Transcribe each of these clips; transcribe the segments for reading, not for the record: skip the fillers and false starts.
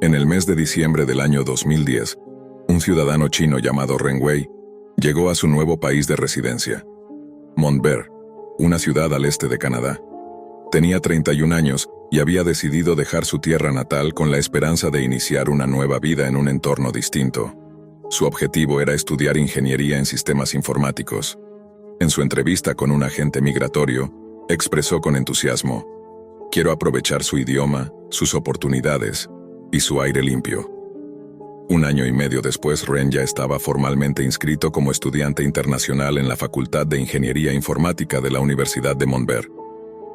En el mes de diciembre del año 2010, un ciudadano chino llamado Ren Wei llegó a su nuevo país de residencia, Montbert, una ciudad al este de Canadá. Tenía 31 años y había decidido dejar su tierra natal con la esperanza de iniciar una nueva vida en un entorno distinto. Su objetivo era estudiar ingeniería en sistemas informáticos. En su entrevista con un agente migratorio, expresó con entusiasmo: "Quiero aprovechar su idioma, sus oportunidades y su aire limpio". Un año y medio después, Ren ya estaba formalmente inscrito como estudiante internacional en la Facultad de Ingeniería Informática de la Universidad de Montbert.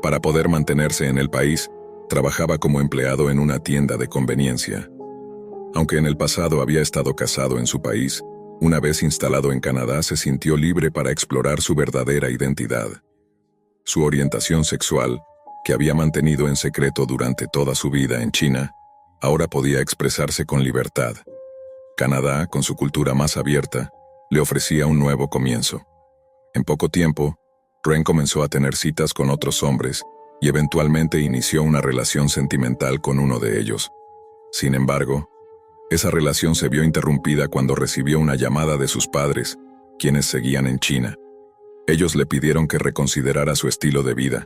Para poder mantenerse en el país, trabajaba como empleado en una tienda de conveniencia. Aunque en el pasado había estado casado en su país, una vez instalado en Canadá se sintió libre para explorar su verdadera identidad. Su orientación sexual, que había mantenido en secreto durante toda su vida en China, ahora podía expresarse con libertad. Canadá, con su cultura más abierta, le ofrecía un nuevo comienzo. En poco tiempo, Ren comenzó a tener citas con otros hombres y eventualmente inició una relación sentimental con uno de ellos. Sin embargo, esa relación se vio interrumpida cuando recibió una llamada de sus padres, quienes seguían en China. Ellos le pidieron que reconsiderara su estilo de vida,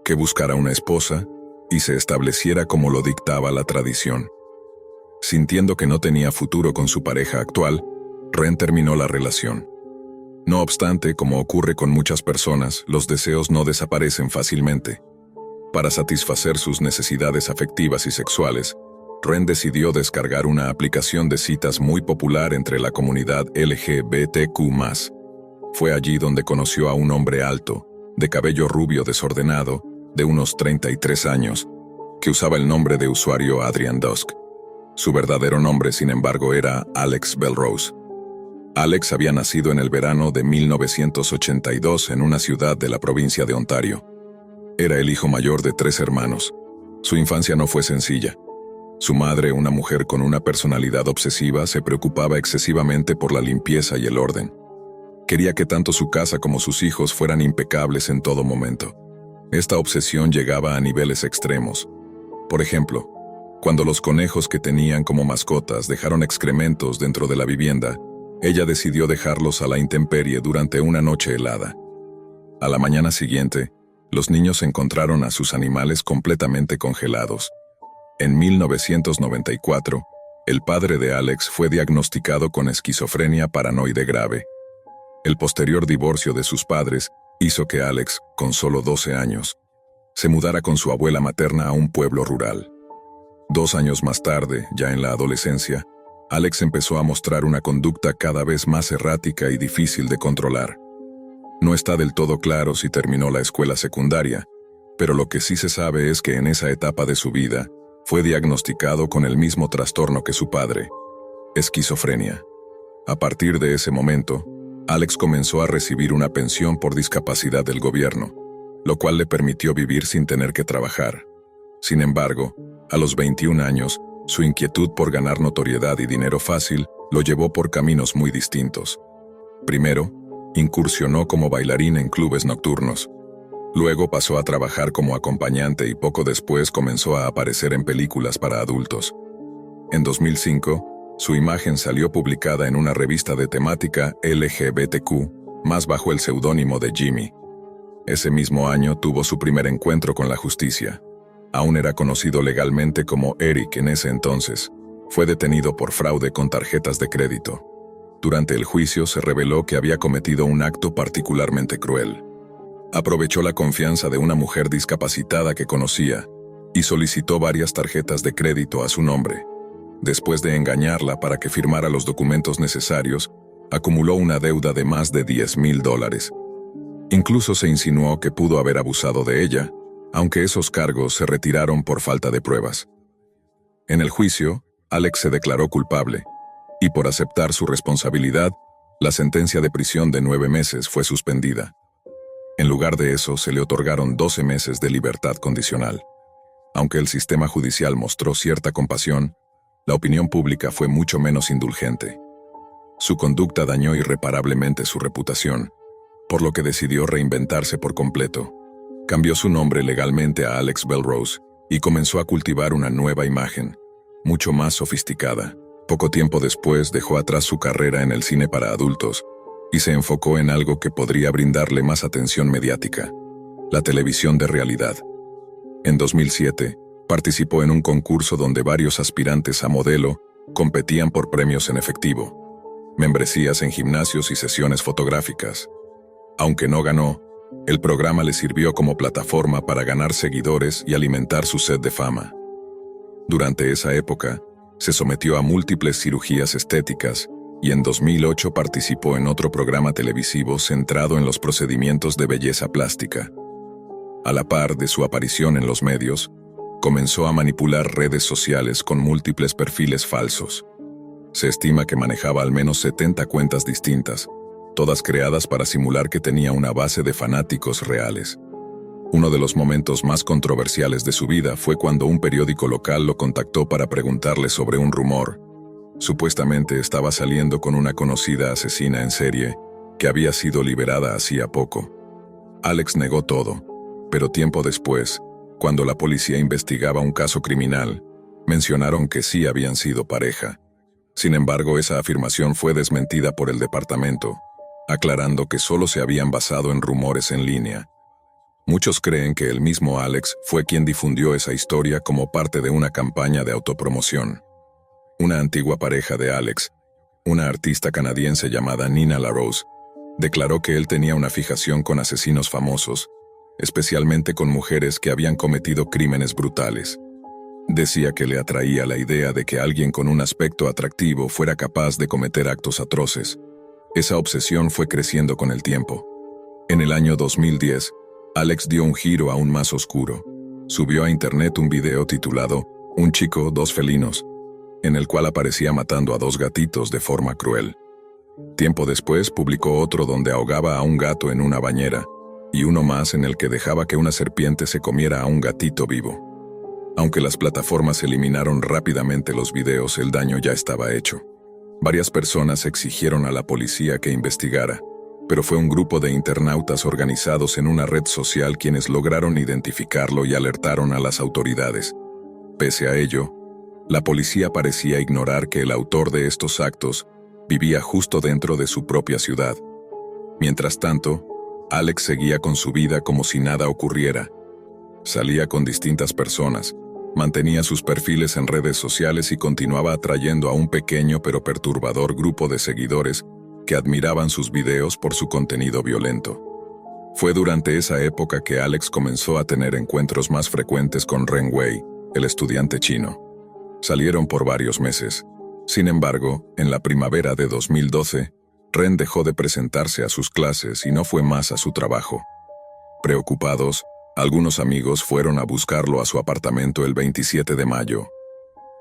que buscara una esposa y se estableciera como lo dictaba la tradición. Sintiendo que no tenía futuro con su pareja actual, Ren terminó la relación. No obstante, como ocurre con muchas personas, los deseos no desaparecen fácilmente. Para satisfacer sus necesidades afectivas y sexuales, Ren decidió descargar una aplicación de citas muy popular entre la comunidad LGBTQ+. Fue allí donde conoció a un hombre alto, de cabello rubio desordenado, de unos 33 años, que usaba el nombre de usuario Adrian Dusk. Su verdadero nombre, sin embargo, era Alex Belrose. Alex había nacido en el verano de 1982 en una ciudad de la provincia de Ontario. Era el hijo mayor de 3 hermanos. Su infancia no fue sencilla. Su madre, una mujer con una personalidad obsesiva, se preocupaba excesivamente por la limpieza y el orden. Quería que tanto su casa como sus hijos fueran impecables en todo momento. Esta obsesión llegaba a niveles extremos. Por ejemplo, cuando los conejos que tenían como mascotas dejaron excrementos dentro de la vivienda, ella decidió dejarlos a la intemperie durante una noche helada. A la mañana siguiente, los niños encontraron a sus animales completamente congelados. En 1994, el padre de Alex fue diagnosticado con esquizofrenia paranoide grave. El posterior divorcio de sus padres hizo que Alex, con solo 12 años, se mudara con su abuela materna a un pueblo rural. 2 años más tarde, ya en la adolescencia, Alex empezó a mostrar una conducta cada vez más errática y difícil de controlar. No está del todo claro si terminó la escuela secundaria, pero lo que sí se sabe es que en esa etapa de su vida fue diagnosticado con el mismo trastorno que su padre: esquizofrenia. A partir de ese momento, Alex comenzó a recibir una pensión por discapacidad del gobierno, lo cual le permitió vivir sin tener que trabajar. Sin embargo, a los 21 años, su inquietud por ganar notoriedad y dinero fácil lo llevó por caminos muy distintos. Primero, incursionó como bailarín en clubes nocturnos. Luego pasó a trabajar como acompañante y poco después comenzó a aparecer en películas para adultos. En 2005, su imagen salió publicada en una revista de temática LGBTQ, más bajo el seudónimo de Jimmy. Ese mismo año tuvo su primer encuentro con la justicia. Aún era conocido legalmente como Eric en ese entonces. Fue detenido por fraude con tarjetas de crédito. Durante el juicio se reveló que había cometido un acto particularmente cruel. Aprovechó la confianza de una mujer discapacitada que conocía y solicitó varias tarjetas de crédito a su nombre. Después de engañarla para que firmara los documentos necesarios, acumuló una deuda de más de $10,000. Incluso se insinuó que pudo haber abusado de ella, aunque esos cargos se retiraron por falta de pruebas. En el juicio, Alex se declaró culpable, y por aceptar su responsabilidad, la sentencia de prisión de 9 meses fue suspendida. En lugar de eso, se le otorgaron 12 meses de libertad condicional. Aunque el sistema judicial mostró cierta compasión, la opinión pública fue mucho menos indulgente. Su conducta dañó irreparablemente su reputación, por lo que decidió reinventarse por completo. Cambió su nombre legalmente a Alex Belrose y comenzó a cultivar una nueva imagen, mucho más sofisticada. Poco tiempo después dejó atrás su carrera en el cine para adultos y se enfocó en algo que podría brindarle más atención mediática: la televisión de realidad. En 2007, participó en un concurso donde varios aspirantes a modelo competían por premios en efectivo, membresías en gimnasios y sesiones fotográficas. Aunque no ganó, el programa le sirvió como plataforma para ganar seguidores y alimentar su sed de fama. Durante esa época, se sometió a múltiples cirugías estéticas y en 2008 participó en otro programa televisivo centrado en los procedimientos de belleza plástica. A la par de su aparición en los medios, comenzó a manipular redes sociales con múltiples perfiles falsos. Se estima que manejaba al menos 70 cuentas distintas, todas creadas para simular que tenía una base de fanáticos reales. Uno de los momentos más controversiales de su vida fue cuando un periódico local lo contactó para preguntarle sobre un rumor. Supuestamente estaba saliendo con una conocida asesina en serie que había sido liberada hacía poco. Alex negó todo, pero tiempo después, cuando la policía investigaba un caso criminal, mencionaron que sí habían sido pareja. Sin embargo, esa afirmación fue desmentida por el departamento, aclarando que solo se habían basado en rumores en línea. Muchos creen que el mismo Alex fue quien difundió esa historia como parte de una campaña de autopromoción. Una antigua pareja de Alex, una artista canadiense llamada Nina LaRose, declaró que él tenía una fijación con asesinos famosos, especialmente con mujeres que habían cometido crímenes brutales. Decía que le atraía la idea de que alguien con un aspecto atractivo fuera capaz de cometer actos atroces. Esa obsesión fue creciendo con el tiempo. En el año 2010, Alex dio un giro aún más oscuro. Subió a internet un video titulado "Un chico, dos felinos", en el cual aparecía matando a 2 gatitos de forma cruel. Tiempo después publicó otro donde ahogaba a un gato en una bañera, y uno más en el que dejaba que una serpiente se comiera a un gatito vivo. Aunque las plataformas eliminaron rápidamente los videos, el daño ya estaba hecho. Varias personas exigieron a la policía que investigara, pero fue un grupo de internautas organizados en una red social quienes lograron identificarlo y alertaron a las autoridades. Pese a ello, la policía parecía ignorar que el autor de estos actos vivía justo dentro de su propia ciudad. Mientras tanto, Alex seguía con su vida como si nada ocurriera. Salía con distintas personas, mantenía sus perfiles en redes sociales y continuaba atrayendo a un pequeño pero perturbador grupo de seguidores que admiraban sus videos por su contenido violento. Fue durante esa época que Alex comenzó a tener encuentros más frecuentes con Ren Wei, el estudiante chino. Salieron por varios meses. Sin embargo, en la primavera de 2012, Ren dejó de presentarse a sus clases y no fue más a su trabajo. Preocupados, algunos amigos fueron a buscarlo a su apartamento el 27 de mayo.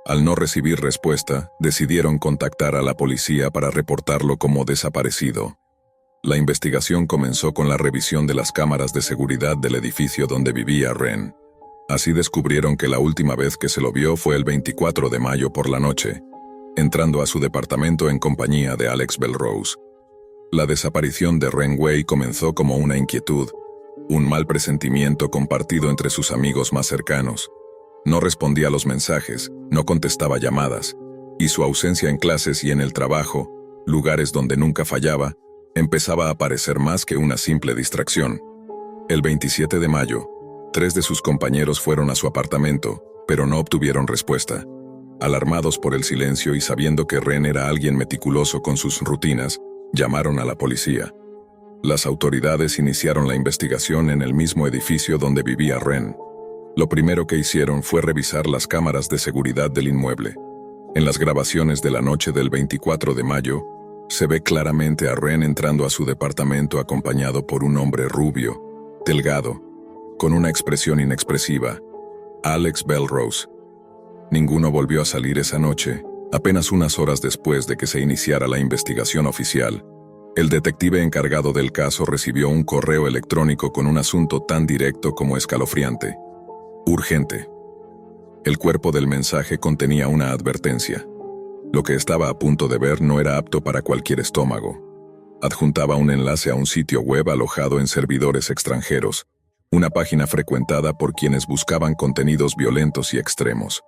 Al no recibir respuesta, decidieron contactar a la policía para reportarlo como desaparecido. La investigación comenzó con la revisión de las cámaras de seguridad del edificio donde vivía Ren. Así descubrieron que la última vez que se lo vio fue el 24 de mayo por la noche, entrando a su departamento en compañía de Alex Belrose. La desaparición de Ren Wei comenzó como una inquietud, un mal presentimiento compartido entre sus amigos más cercanos. No respondía a los mensajes, no contestaba llamadas, y su ausencia en clases y en el trabajo, lugares donde nunca fallaba, empezaba a parecer más que una simple distracción. El 27 de mayo, 3 de sus compañeros fueron a su apartamento, pero no obtuvieron respuesta. Alarmados por el silencio y sabiendo que Ren era alguien meticuloso con sus rutinas, llamaron a la policía. Las autoridades iniciaron la investigación en el mismo edificio donde vivía Ren. Lo primero que hicieron fue revisar las cámaras de seguridad del inmueble. En las grabaciones de la noche del 24 de mayo, se ve claramente a Ren entrando a su departamento acompañado por un hombre rubio, delgado, con una expresión inexpresiva: Alex Belrose. Ninguno volvió a salir esa noche. Apenas unas horas después de que se iniciara la investigación oficial, el detective encargado del caso recibió un correo electrónico con un asunto tan directo como escalofriante. Urgente. El cuerpo del mensaje contenía una advertencia. Lo que estaba a punto de ver no era apto para cualquier estómago. Adjuntaba un enlace a un sitio web alojado en servidores extranjeros, una página frecuentada por quienes buscaban contenidos violentos y extremos.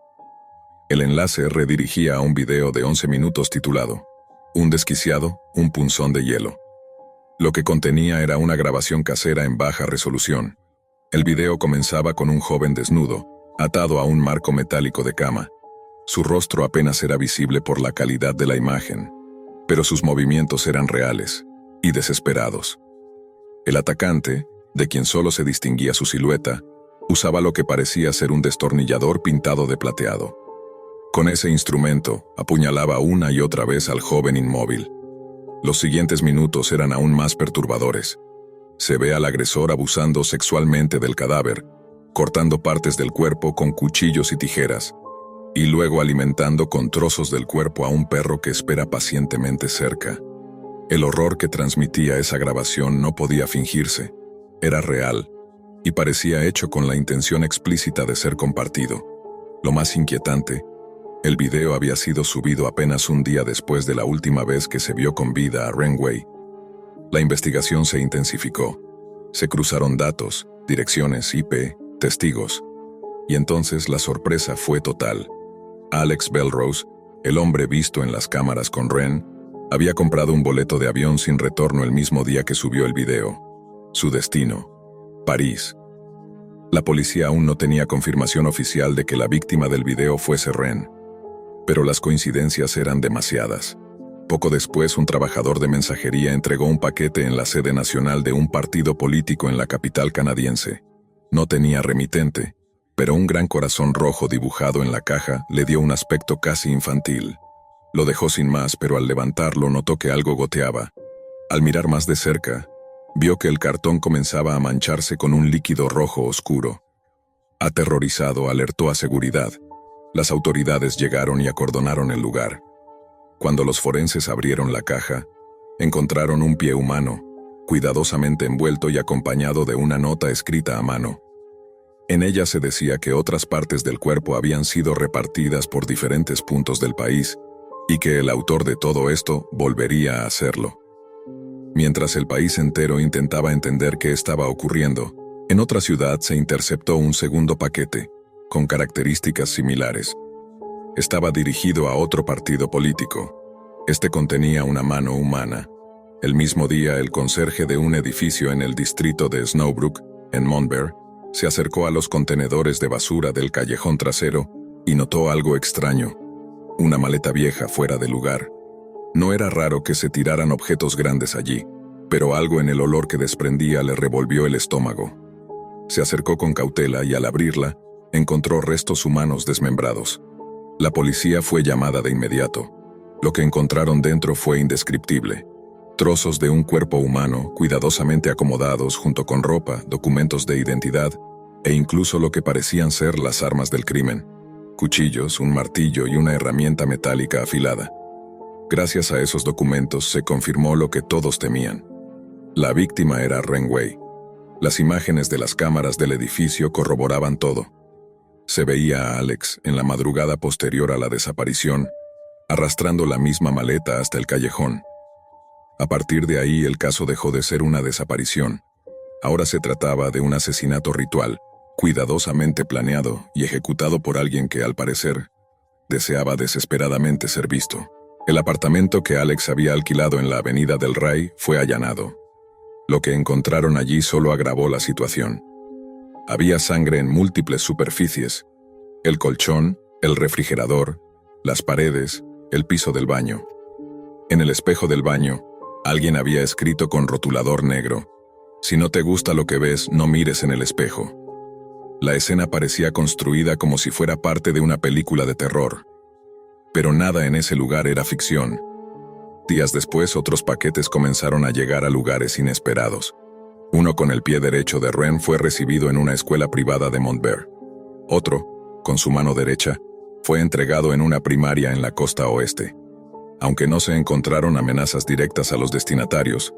El enlace redirigía a un video de 11 minutos titulado Un desquiciado, un punzón de hielo. Lo que contenía era una grabación casera en baja resolución. El video comenzaba con un joven desnudo, atado a un marco metálico de cama. Su rostro apenas era visible por la calidad de la imagen, pero sus movimientos eran reales y desesperados. El atacante, de quien solo se distinguía su silueta, usaba lo que parecía ser un destornillador pintado de plateado. Con ese instrumento, apuñalaba una y otra vez al joven inmóvil. Los siguientes minutos eran aún más perturbadores. Se ve al agresor abusando sexualmente del cadáver, cortando partes del cuerpo con cuchillos y tijeras, y luego alimentando con trozos del cuerpo a un perro que espera pacientemente cerca. El horror que transmitía esa grabación no podía fingirse, era real, y parecía hecho con la intención explícita de ser compartido. Lo más inquietante, el video había sido subido apenas un día después de la última vez que se vio con vida a Ren Wei. La investigación se intensificó. Se cruzaron datos, direcciones IP, testigos. Y entonces la sorpresa fue total. Alex Belrose, el hombre visto en las cámaras con Ren, había comprado un boleto de avión sin retorno el mismo día que subió el video. Su destino: París. La policía aún no tenía confirmación oficial de que la víctima del video fuese Ren. Pero las coincidencias eran demasiadas. Poco después, un trabajador de mensajería entregó un paquete en la sede nacional de un partido político en la capital canadiense. No tenía remitente, pero un gran corazón rojo dibujado en la caja le dio un aspecto casi infantil. Lo dejó sin más, pero al levantarlo notó que algo goteaba. Al mirar más de cerca, vio que el cartón comenzaba a mancharse con un líquido rojo oscuro. Aterrorizado, alertó a seguridad. Las autoridades llegaron y acordonaron el lugar. Cuando los forenses abrieron la caja, encontraron un pie humano, cuidadosamente envuelto y acompañado de una nota escrita a mano. En ella se decía que otras partes del cuerpo habían sido repartidas por diferentes puntos del país y que el autor de todo esto volvería a hacerlo. Mientras el país entero intentaba entender qué estaba ocurriendo, en otra ciudad se interceptó un segundo paquete, con características similares. Estaba dirigido a otro partido político. Este contenía una mano humana. El mismo día, el conserje de un edificio en el distrito de Snowbrook, en Montbert, se acercó a los contenedores de basura del callejón trasero y notó algo extraño: una maleta vieja fuera de lugar. No era raro que se tiraran objetos grandes allí, pero algo en el olor que desprendía le revolvió el estómago. Se acercó con cautela y al abrirla, encontró restos humanos desmembrados. La policía fue llamada de inmediato. Lo que encontraron dentro fue indescriptible. Trozos de un cuerpo humano, cuidadosamente acomodados junto con ropa, documentos de identidad, e incluso lo que parecían ser las armas del crimen: cuchillos, un martillo y una herramienta metálica afilada. Gracias a esos documentos se confirmó lo que todos temían. La víctima era Ren Wei. Las imágenes de las cámaras del edificio corroboraban todo. Se veía a Alex, en la madrugada posterior a la desaparición, arrastrando la misma maleta hasta el callejón. A partir de ahí, el caso dejó de ser una desaparición. Ahora se trataba de un asesinato ritual, cuidadosamente planeado y ejecutado por alguien que, al parecer, deseaba desesperadamente ser visto. El apartamento que Alex había alquilado en la Avenida del Ray fue allanado. Lo que encontraron allí solo agravó la situación. Había sangre en múltiples superficies: el colchón, el refrigerador, las paredes, el piso del baño. En el espejo del baño, alguien había escrito con rotulador negro: "Si no te gusta lo que ves, no mires en el espejo". La escena parecía construida como si fuera parte de una película de terror. Pero nada en ese lugar era ficción. Días después, otros paquetes comenzaron a llegar a lugares inesperados. Uno con el pie derecho de Ren fue recibido en una escuela privada de Montbert. Otro, con su mano derecha, fue entregado en una primaria en la costa oeste. Aunque no se encontraron amenazas directas a los destinatarios,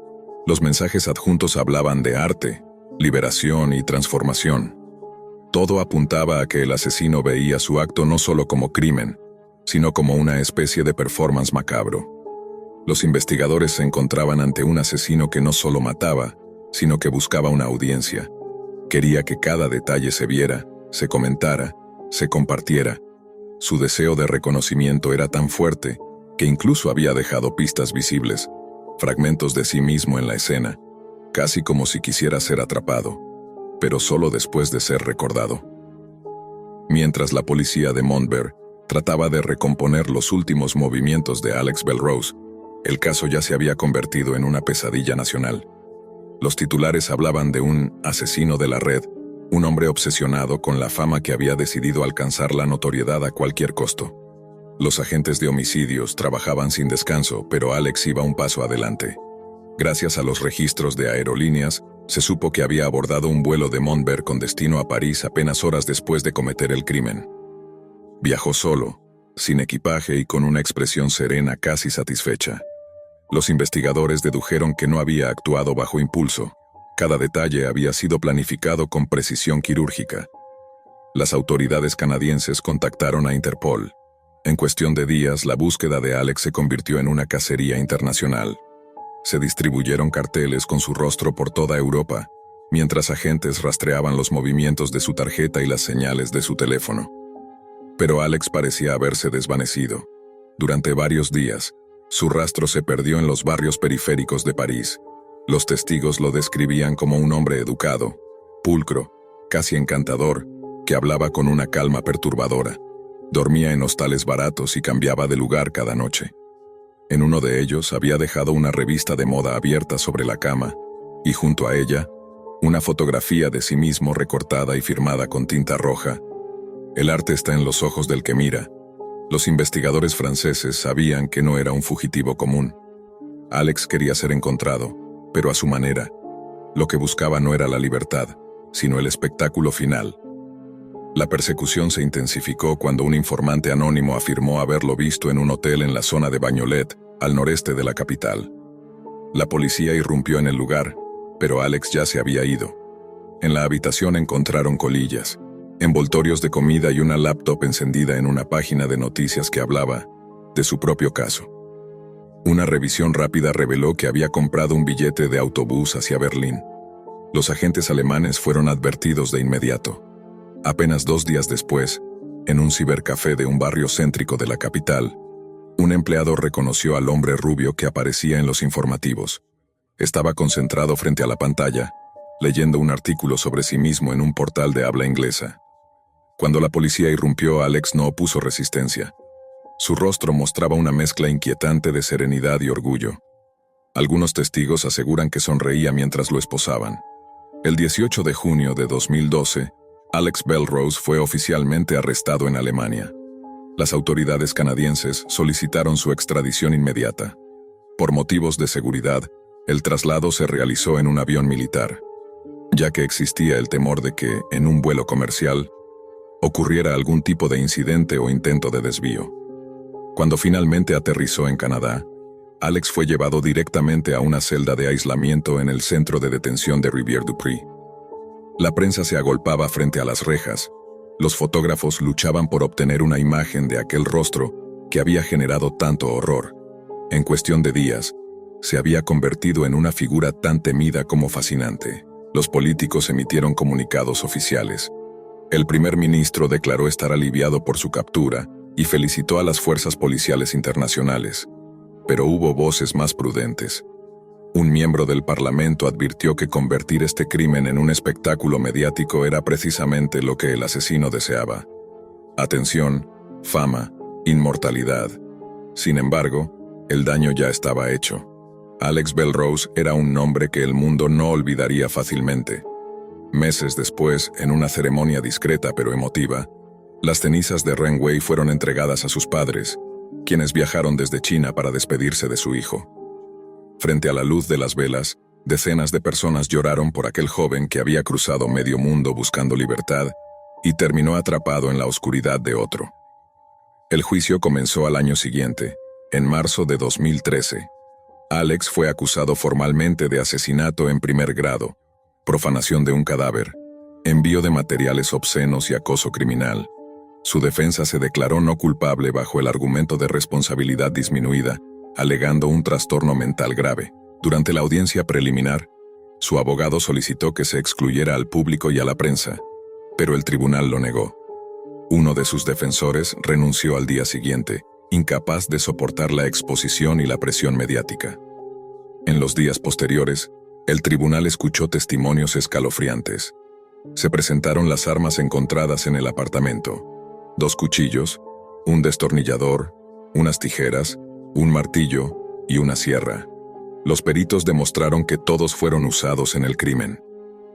los mensajes adjuntos hablaban de arte, liberación y transformación. Todo apuntaba a que el asesino veía su acto no solo como crimen, sino como una especie de performance macabro. Los investigadores se encontraban ante un asesino que no solo mataba, sino que buscaba una audiencia. Quería que cada detalle se viera, se comentara, se compartiera. Su deseo de reconocimiento era tan fuerte que incluso había dejado pistas visibles, fragmentos de sí mismo en la escena, casi como si quisiera ser atrapado, pero solo después de ser recordado. Mientras la policía de Montbert trataba de recomponer los últimos movimientos de Alex Belrose, el caso ya se había convertido en una pesadilla nacional. Los titulares hablaban de un asesino de la red, un hombre obsesionado con la fama que había decidido alcanzar la notoriedad a cualquier costo. Los agentes de homicidios trabajaban sin descanso, pero Alex iba un paso adelante. Gracias a los registros de aerolíneas, se supo que había abordado un vuelo de Montbert con destino a París apenas horas después de cometer el crimen. Viajó solo, sin equipaje y con una expresión serena casi satisfecha. Los investigadores dedujeron que no había actuado bajo impulso. Cada detalle había sido planificado con precisión quirúrgica. Las autoridades canadienses contactaron a Interpol. En cuestión de días, la búsqueda de Alex se convirtió en una cacería internacional. Se distribuyeron carteles con su rostro por toda Europa, mientras agentes rastreaban los movimientos de su tarjeta y las señales de su teléfono. Pero Alex parecía haberse desvanecido. Durante varios días, su rastro se perdió en los barrios periféricos de París. Los testigos lo describían como un hombre educado, pulcro, casi encantador, que hablaba con una calma perturbadora. Dormía en hostales baratos y cambiaba de lugar cada noche. En uno de ellos había dejado una revista de moda abierta sobre la cama, y junto a ella, una fotografía de sí mismo recortada y firmada con tinta roja. El arte está en los ojos del que mira. Los investigadores franceses sabían que no era un fugitivo común. Alex quería ser encontrado, pero a su manera. Lo que buscaba no era la libertad, sino el espectáculo final. La persecución se intensificó cuando un informante anónimo afirmó haberlo visto en un hotel en la zona de Bagnolet, al noreste de la capital. La policía irrumpió en el lugar, pero Alex ya se había ido. En la habitación encontraron colillas, envoltorios de comida y una laptop encendida en una página de noticias que hablaba de su propio caso. Una revisión rápida reveló que había comprado un billete de autobús hacia Berlín. Los agentes alemanes fueron advertidos de inmediato. Apenas 2 días después, en un cibercafé de un barrio céntrico de la capital, un empleado reconoció al hombre rubio que aparecía en los informativos. Estaba concentrado frente a la pantalla, leyendo un artículo sobre sí mismo en un portal de habla inglesa. Cuando la policía irrumpió, Alex no opuso resistencia. Su rostro mostraba una mezcla inquietante de serenidad y orgullo. Algunos testigos aseguran que sonreía mientras lo esposaban. El 18 de junio de 2012, Alex Belrose fue oficialmente arrestado en Alemania. Las autoridades canadienses solicitaron su extradición inmediata. Por motivos de seguridad, el traslado se realizó en un avión militar, ya que existía el temor de que, en un vuelo comercial, ocurriera algún tipo de incidente o intento de desvío. Cuando finalmente aterrizó en Canadá, Alex fue llevado directamente a una celda de aislamiento en el centro de detención de Rivière-du-Pré. La prensa se agolpaba frente a las rejas. Los fotógrafos luchaban por obtener una imagen de aquel rostro que había generado tanto horror. En cuestión de días, se había convertido en una figura tan temida como fascinante. Los políticos emitieron comunicados oficiales. El primer ministro declaró estar aliviado por su captura y felicitó a las fuerzas policiales internacionales. Pero hubo voces más prudentes. Un miembro del Parlamento advirtió que convertir este crimen en un espectáculo mediático era precisamente lo que el asesino deseaba. Atención, fama, inmortalidad. Sin embargo, el daño ya estaba hecho. Alex Belrose era un nombre que el mundo no olvidaría fácilmente. Meses después, en una ceremonia discreta pero emotiva, las cenizas de Ren Wei fueron entregadas a sus padres, quienes viajaron desde China para despedirse de su hijo. Frente a la luz de las velas, decenas de personas lloraron por aquel joven que había cruzado medio mundo buscando libertad y terminó atrapado en la oscuridad de otro. El juicio comenzó al año siguiente, en marzo de 2013. Alex fue acusado formalmente de asesinato en primer grado, profanación de un cadáver, envío de materiales obscenos y acoso criminal. Su defensa se declaró no culpable bajo el argumento de responsabilidad disminuida, alegando un trastorno mental grave. Durante la audiencia preliminar, su abogado solicitó que se excluyera al público y a la prensa, pero el tribunal lo negó. Uno de sus defensores renunció al día siguiente, incapaz de soportar la exposición y la presión mediática. En los días posteriores, el tribunal escuchó testimonios escalofriantes. Se presentaron las armas encontradas en el apartamento: 2 cuchillos, un destornillador, unas tijeras, un martillo y una sierra. Los peritos demostraron que todos fueron usados en el crimen.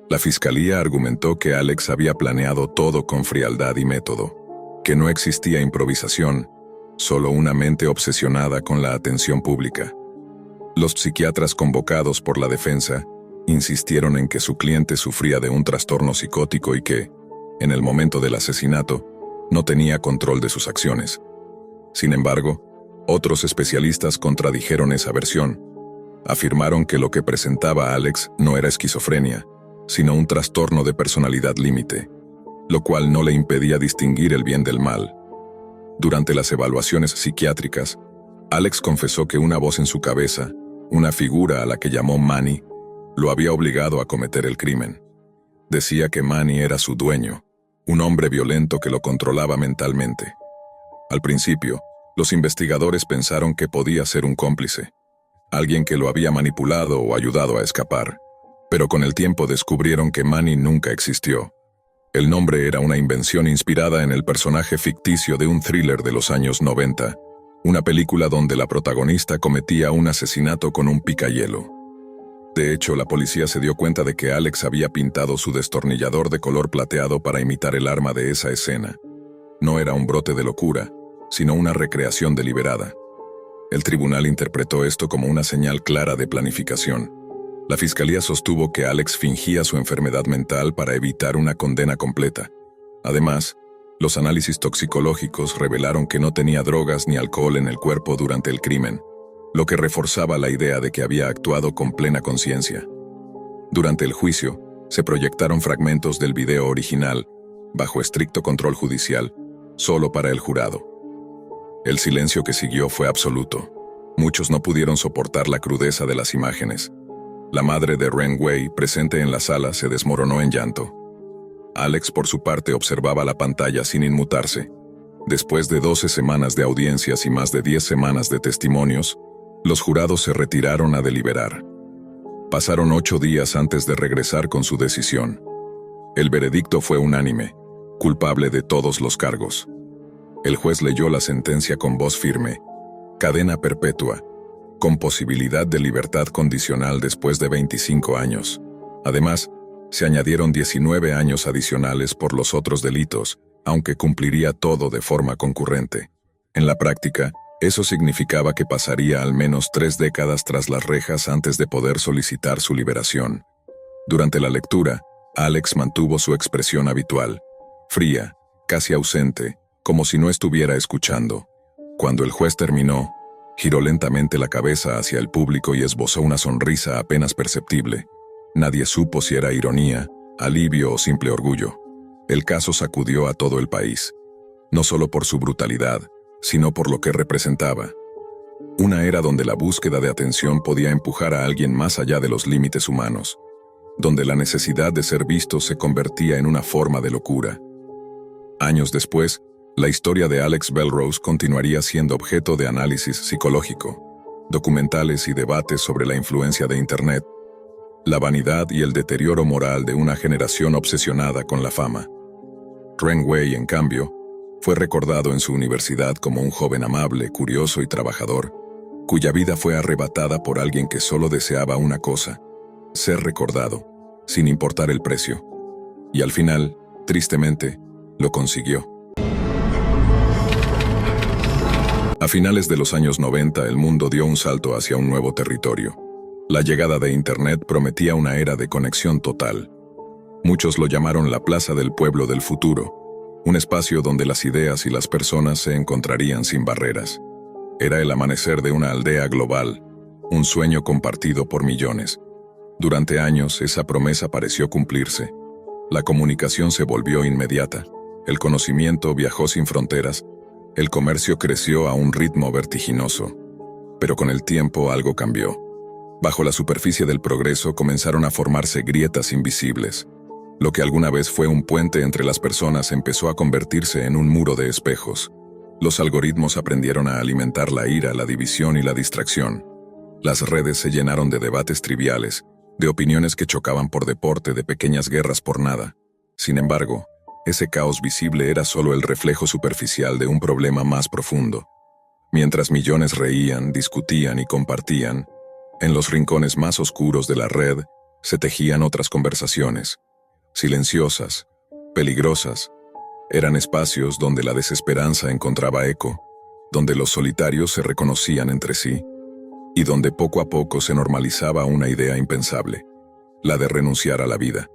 La fiscalía argumentó que Alex había planeado todo con frialdad y método, que no existía improvisación, solo una mente obsesionada con la atención pública. Los psiquiatras convocados por la defensa insistieron en que su cliente sufría de un trastorno psicótico y que, en el momento del asesinato, no tenía control de sus acciones. Sin embargo, otros especialistas contradijeron esa versión. Afirmaron que lo que presentaba Alex no era esquizofrenia, sino un trastorno de personalidad límite, lo cual no le impedía distinguir el bien del mal. Durante las evaluaciones psiquiátricas, Alex confesó que una voz en su cabeza, una figura a la que llamó Manny, lo había obligado a cometer el crimen. Decía que Manny era su dueño, un hombre violento que lo controlaba mentalmente. Al principio, los investigadores pensaron que podía ser un cómplice, alguien que lo había manipulado o ayudado a escapar, pero con el tiempo descubrieron que Manny nunca existió. El nombre era una invención inspirada en el personaje ficticio de un thriller de los años 90, una película donde la protagonista cometía un asesinato con un picahielo. De hecho, la policía se dio cuenta de que Alex había pintado su destornillador de color plateado para imitar el arma de esa escena. No era un brote de locura, sino una recreación deliberada. El tribunal interpretó esto como una señal clara de planificación. La fiscalía sostuvo que Alex fingía su enfermedad mental para evitar una condena completa. Además, los análisis toxicológicos revelaron que no tenía drogas ni alcohol en el cuerpo durante el crimen, lo que reforzaba la idea de que había actuado con plena conciencia. Durante el juicio, se proyectaron fragmentos del video original, bajo estricto control judicial, solo para el jurado. El silencio que siguió fue absoluto. Muchos no pudieron soportar la crudeza de las imágenes. La madre de Ren Wei, presente en la sala, se desmoronó en llanto. Alex, por su parte, observaba la pantalla sin inmutarse. Después de 12 semanas de audiencias y más de 10 semanas de testimonios, los jurados se retiraron a deliberar. Pasaron 8 días antes de regresar con su decisión. El veredicto fue unánime: culpable de todos los cargos. El juez leyó la sentencia con voz firme: cadena perpetua, con posibilidad de libertad condicional después de 25 años. Además, se añadieron 19 años adicionales por los otros delitos, aunque cumpliría todo de forma concurrente. En la práctica, eso significaba que pasaría al menos 3 décadas tras las rejas antes de poder solicitar su liberación. Durante la lectura, Alex mantuvo su expresión habitual, fría, casi ausente, como si no estuviera escuchando. Cuando el juez terminó, giró lentamente la cabeza hacia el público y esbozó una sonrisa apenas perceptible. Nadie supo si era ironía, alivio o simple orgullo. El caso sacudió a todo el país, no solo por su brutalidad, sino por lo que representaba. Una era donde la búsqueda de atención podía empujar a alguien más allá de los límites humanos, donde la necesidad de ser visto se convertía en una forma de locura. Años después, la historia de Alex Belrose continuaría siendo objeto de análisis psicológico, documentales y debates sobre la influencia de Internet, la vanidad y el deterioro moral de una generación obsesionada con la fama. Ren Wei, en cambio, fue recordado en su universidad como un joven amable, curioso y trabajador, cuya vida fue arrebatada por alguien que solo deseaba una cosa: ser recordado, sin importar el precio. Y al final, tristemente, lo consiguió. A finales de los años 90, el mundo dio un salto hacia un nuevo territorio. La llegada de Internet prometía una era de conexión total. Muchos lo llamaron la Plaza del Pueblo del Futuro, un espacio donde las ideas y las personas se encontrarían sin barreras. Era el amanecer de una aldea global, un sueño compartido por millones. Durante años, esa promesa pareció cumplirse. La comunicación se volvió inmediata, el conocimiento viajó sin fronteras, el comercio creció a un ritmo vertiginoso. Pero con el tiempo algo cambió. Bajo la superficie del progreso comenzaron a formarse grietas invisibles. Lo que alguna vez fue un puente entre las personas empezó a convertirse en un muro de espejos. Los algoritmos aprendieron a alimentar la ira, la división y la distracción. Las redes se llenaron de debates triviales, de opiniones que chocaban por deporte, de pequeñas guerras por nada. Sin embargo, ese caos visible era solo el reflejo superficial de un problema más profundo. Mientras millones reían, discutían y compartían, en los rincones más oscuros de la red se tejían otras conversaciones, silenciosas, peligrosas. Eran espacios donde la desesperanza encontraba eco, donde los solitarios se reconocían entre sí, y donde poco a poco se normalizaba una idea impensable, la de renunciar a la vida.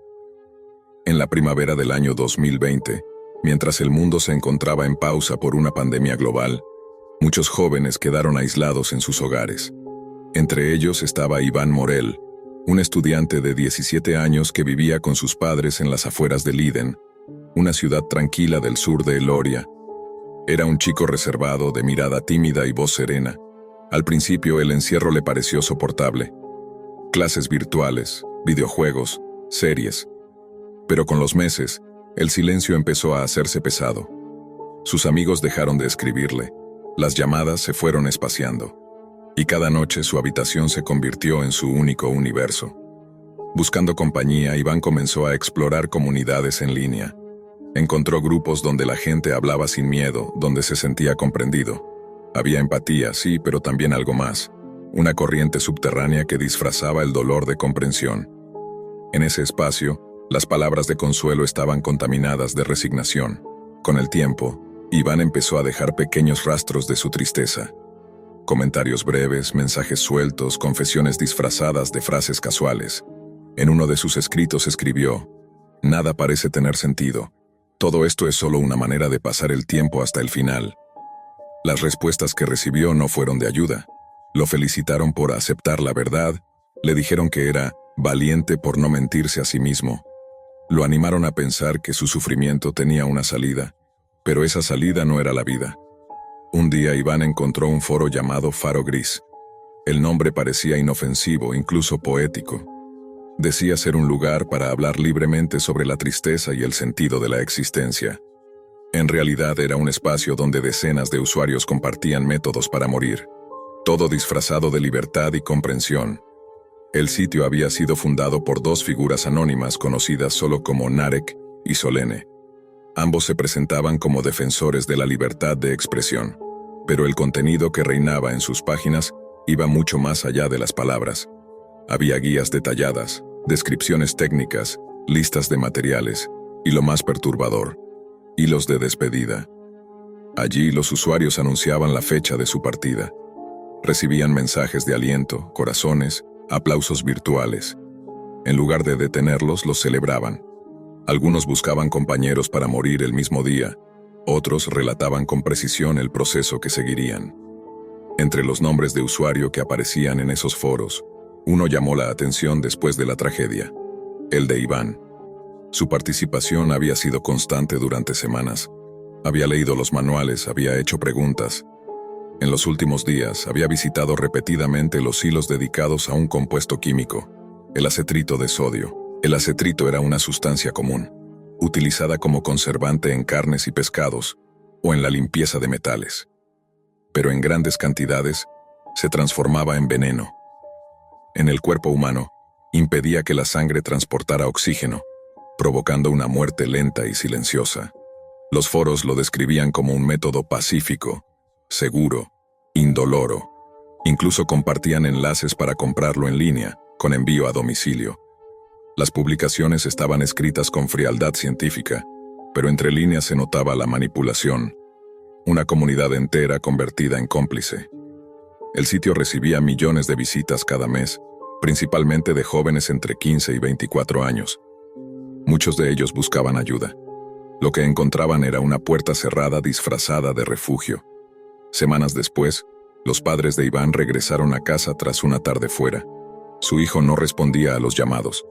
En la primavera del año 2020, mientras el mundo se encontraba en pausa por una pandemia global, muchos jóvenes quedaron aislados en sus hogares. Entre ellos estaba Iván Morel, un estudiante de 17 años que vivía con sus padres en las afueras de Leiden, una ciudad tranquila del sur de Eloria. Era un chico reservado, de mirada tímida y voz serena. Al principio el encierro le pareció soportable. Clases virtuales, videojuegos, series. Pero con los meses, el silencio empezó a hacerse pesado. Sus amigos dejaron de escribirle, las llamadas se fueron espaciando, y cada noche su habitación se convirtió en su único universo. Buscando compañía, Iván comenzó a explorar comunidades en línea. Encontró grupos donde la gente hablaba sin miedo, donde se sentía comprendido. Había empatía, sí, pero también algo más, una corriente subterránea que disfrazaba el dolor de comprensión. En ese espacio, las palabras de consuelo estaban contaminadas de resignación. Con el tiempo, Iván empezó a dejar pequeños rastros de su tristeza. Comentarios breves, mensajes sueltos, confesiones disfrazadas de frases casuales. En uno de sus escritos escribió: "Nada parece tener sentido. Todo esto es solo una manera de pasar el tiempo hasta el final". Las respuestas que recibió no fueron de ayuda. Lo felicitaron por aceptar la verdad, le dijeron que era valiente por no mentirse a sí mismo. Lo animaron a pensar que su sufrimiento tenía una salida, pero esa salida no era la vida. Un día Iván encontró un foro llamado Faro Gris. El nombre parecía inofensivo, incluso poético. Decía ser un lugar para hablar libremente sobre la tristeza y el sentido de la existencia. En realidad era un espacio donde decenas de usuarios compartían métodos para morir, todo disfrazado de libertad y comprensión. El sitio había sido fundado por dos figuras anónimas conocidas solo como Narek y Solene. Ambos se presentaban como defensores de la libertad de expresión, pero el contenido que reinaba en sus páginas iba mucho más allá de las palabras. Había guías detalladas, descripciones técnicas, listas de materiales, y lo más perturbador, hilos de despedida. Allí los usuarios anunciaban la fecha de su partida. Recibían mensajes de aliento, corazones, aplausos virtuales. En lugar de detenerlos, los celebraban. Algunos buscaban compañeros para morir el mismo día, otros relataban con precisión el proceso que seguirían. Entre los nombres de usuario que aparecían en esos foros, uno llamó la atención después de la tragedia: el de Iván. Su participación había sido constante durante semanas. Había leído los manuales, había hecho preguntas. En los últimos días había visitado repetidamente los hilos dedicados a un compuesto químico, el acetrito de sodio. El acetrito era una sustancia común, utilizada como conservante en carnes y pescados, o en la limpieza de metales. Pero en grandes cantidades, se transformaba en veneno. En el cuerpo humano, impedía que la sangre transportara oxígeno, provocando una muerte lenta y silenciosa. Los foros lo describían como un método pacífico, seguro, indoloro. Incluso compartían enlaces para comprarlo en línea, con envío a domicilio. Las publicaciones estaban escritas con frialdad científica, pero entre líneas se notaba la manipulación. Una comunidad entera convertida en cómplice. El sitio recibía millones de visitas cada mes, principalmente de jóvenes entre 15 y 24 años. Muchos de ellos buscaban ayuda. Lo que encontraban era una puerta cerrada disfrazada de refugio. Semanas después, los padres de Iván regresaron a casa tras una tarde fuera. Su hijo no respondía a los llamados.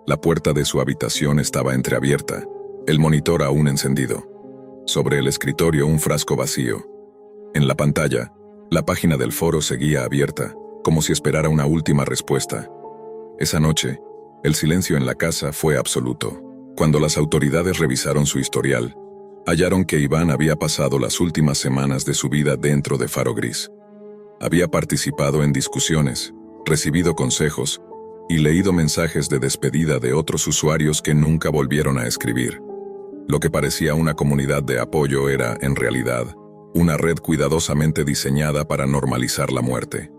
La puerta de su habitación estaba entreabierta, el monitor aún encendido. Sobre el escritorio un frasco vacío. En la pantalla, la página del foro seguía abierta, como si esperara una última respuesta. Esa noche, el silencio en la casa fue absoluto. Cuando las autoridades revisaron su historial, hallaron que Iván había pasado las últimas semanas de su vida dentro de Faro Gris. Había participado en discusiones, recibido consejos y leído mensajes de despedida de otros usuarios que nunca volvieron a escribir. Lo que parecía una comunidad de apoyo era, en realidad, una red cuidadosamente diseñada para normalizar la muerte.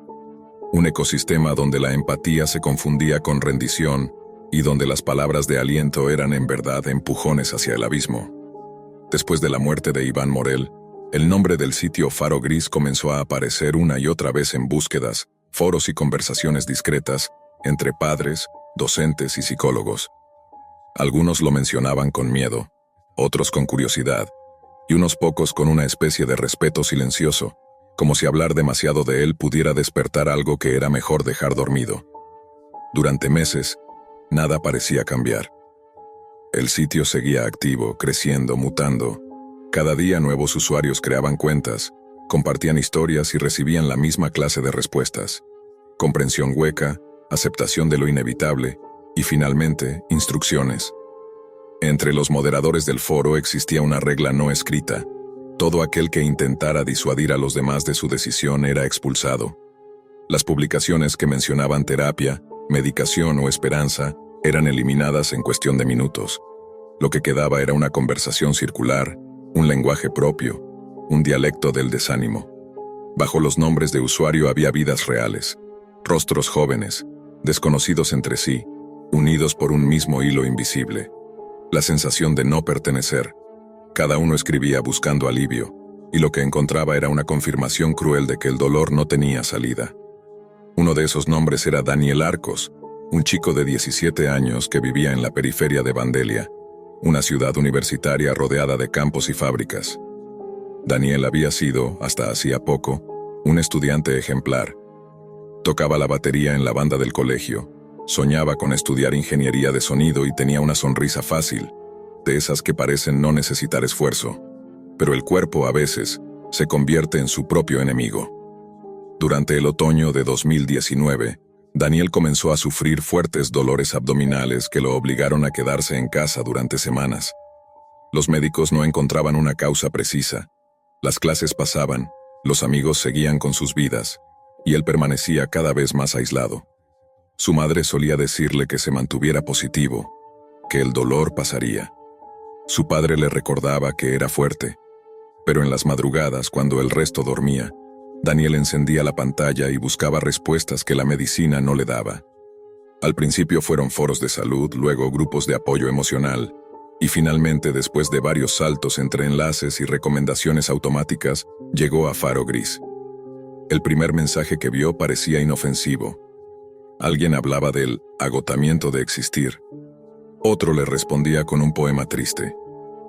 Un ecosistema donde la empatía se confundía con rendición y donde las palabras de aliento eran en verdad empujones hacia el abismo. Después de la muerte de Iván Morel, el nombre del sitio Faro Gris comenzó a aparecer una y otra vez en búsquedas, foros y conversaciones discretas entre padres, docentes y psicólogos. Algunos lo mencionaban con miedo, otros con curiosidad, y unos pocos con una especie de respeto silencioso, como si hablar demasiado de él pudiera despertar algo que era mejor dejar dormido. Durante meses, nada parecía cambiar. El sitio seguía activo, creciendo, mutando. Cada día nuevos usuarios creaban cuentas, compartían historias y recibían la misma clase de respuestas. Comprensión hueca, aceptación de lo inevitable y, finalmente, instrucciones. Entre los moderadores del foro existía una regla no escrita. Todo aquel que intentara disuadir a los demás de su decisión era expulsado. Las publicaciones que mencionaban terapia, medicación o esperanza eran eliminadas en cuestión de minutos. Lo que quedaba era una conversación circular, un lenguaje propio, un dialecto del desánimo. Bajo los nombres de usuario había vidas reales, rostros jóvenes, desconocidos entre sí, unidos por un mismo hilo invisible. La sensación de no pertenecer. Cada uno escribía buscando alivio, y lo que encontraba era una confirmación cruel de que el dolor no tenía salida. Uno de esos nombres era Daniel Arcos, un chico de 17 años que vivía en la periferia de Vandelia, una ciudad universitaria rodeada de campos y fábricas. Daniel había sido, hasta hacía poco, un estudiante ejemplar. Tocaba la batería en la banda del colegio, soñaba con estudiar ingeniería de sonido y tenía una sonrisa fácil, de esas que parecen no necesitar esfuerzo. Pero el cuerpo, a veces, se convierte en su propio enemigo. Durante el otoño de 2019, Daniel comenzó a sufrir fuertes dolores abdominales que lo obligaron a quedarse en casa durante semanas. Los médicos no encontraban una causa precisa. Las clases pasaban, los amigos seguían con sus vidas, y él permanecía cada vez más aislado. Su madre solía decirle que se mantuviera positivo, que el dolor pasaría. Su padre le recordaba que era fuerte, pero en las madrugadas, cuando el resto dormía, Daniel encendía la pantalla y buscaba respuestas que la medicina no le daba. Al principio fueron foros de salud, luego grupos de apoyo emocional, y finalmente, después de varios saltos entre enlaces y recomendaciones automáticas, llegó a Faro Gris. El primer mensaje que vio parecía inofensivo. Alguien hablaba del agotamiento de existir. Otro le respondía con un poema triste.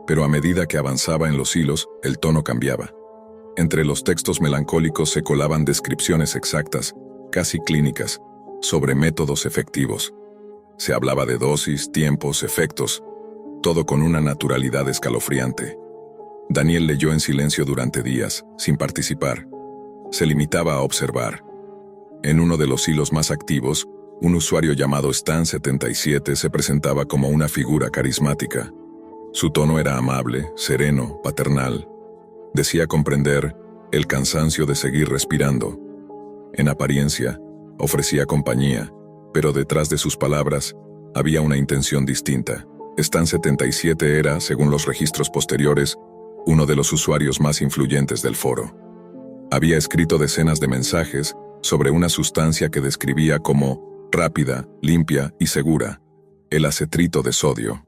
Pero a medida que avanzaba en los hilos, el tono cambiaba. Entre los textos melancólicos se colaban descripciones exactas, casi clínicas, sobre métodos efectivos. Se hablaba de dosis, tiempos, efectos, todo con una naturalidad escalofriante. Daniel leyó en silencio durante días, sin participar. Se limitaba a observar. En uno de los hilos más activos, un usuario llamado Stan77 se presentaba como una figura carismática. Su tono era amable, sereno, paternal. Decía comprender el cansancio de seguir respirando. En apariencia, ofrecía compañía, pero detrás de sus palabras había una intención distinta. Stan77 era, según los registros posteriores, uno de los usuarios más influyentes del foro. Había escrito decenas de mensajes sobre una sustancia que describía como rápida, limpia y segura, el acetrito de sodio.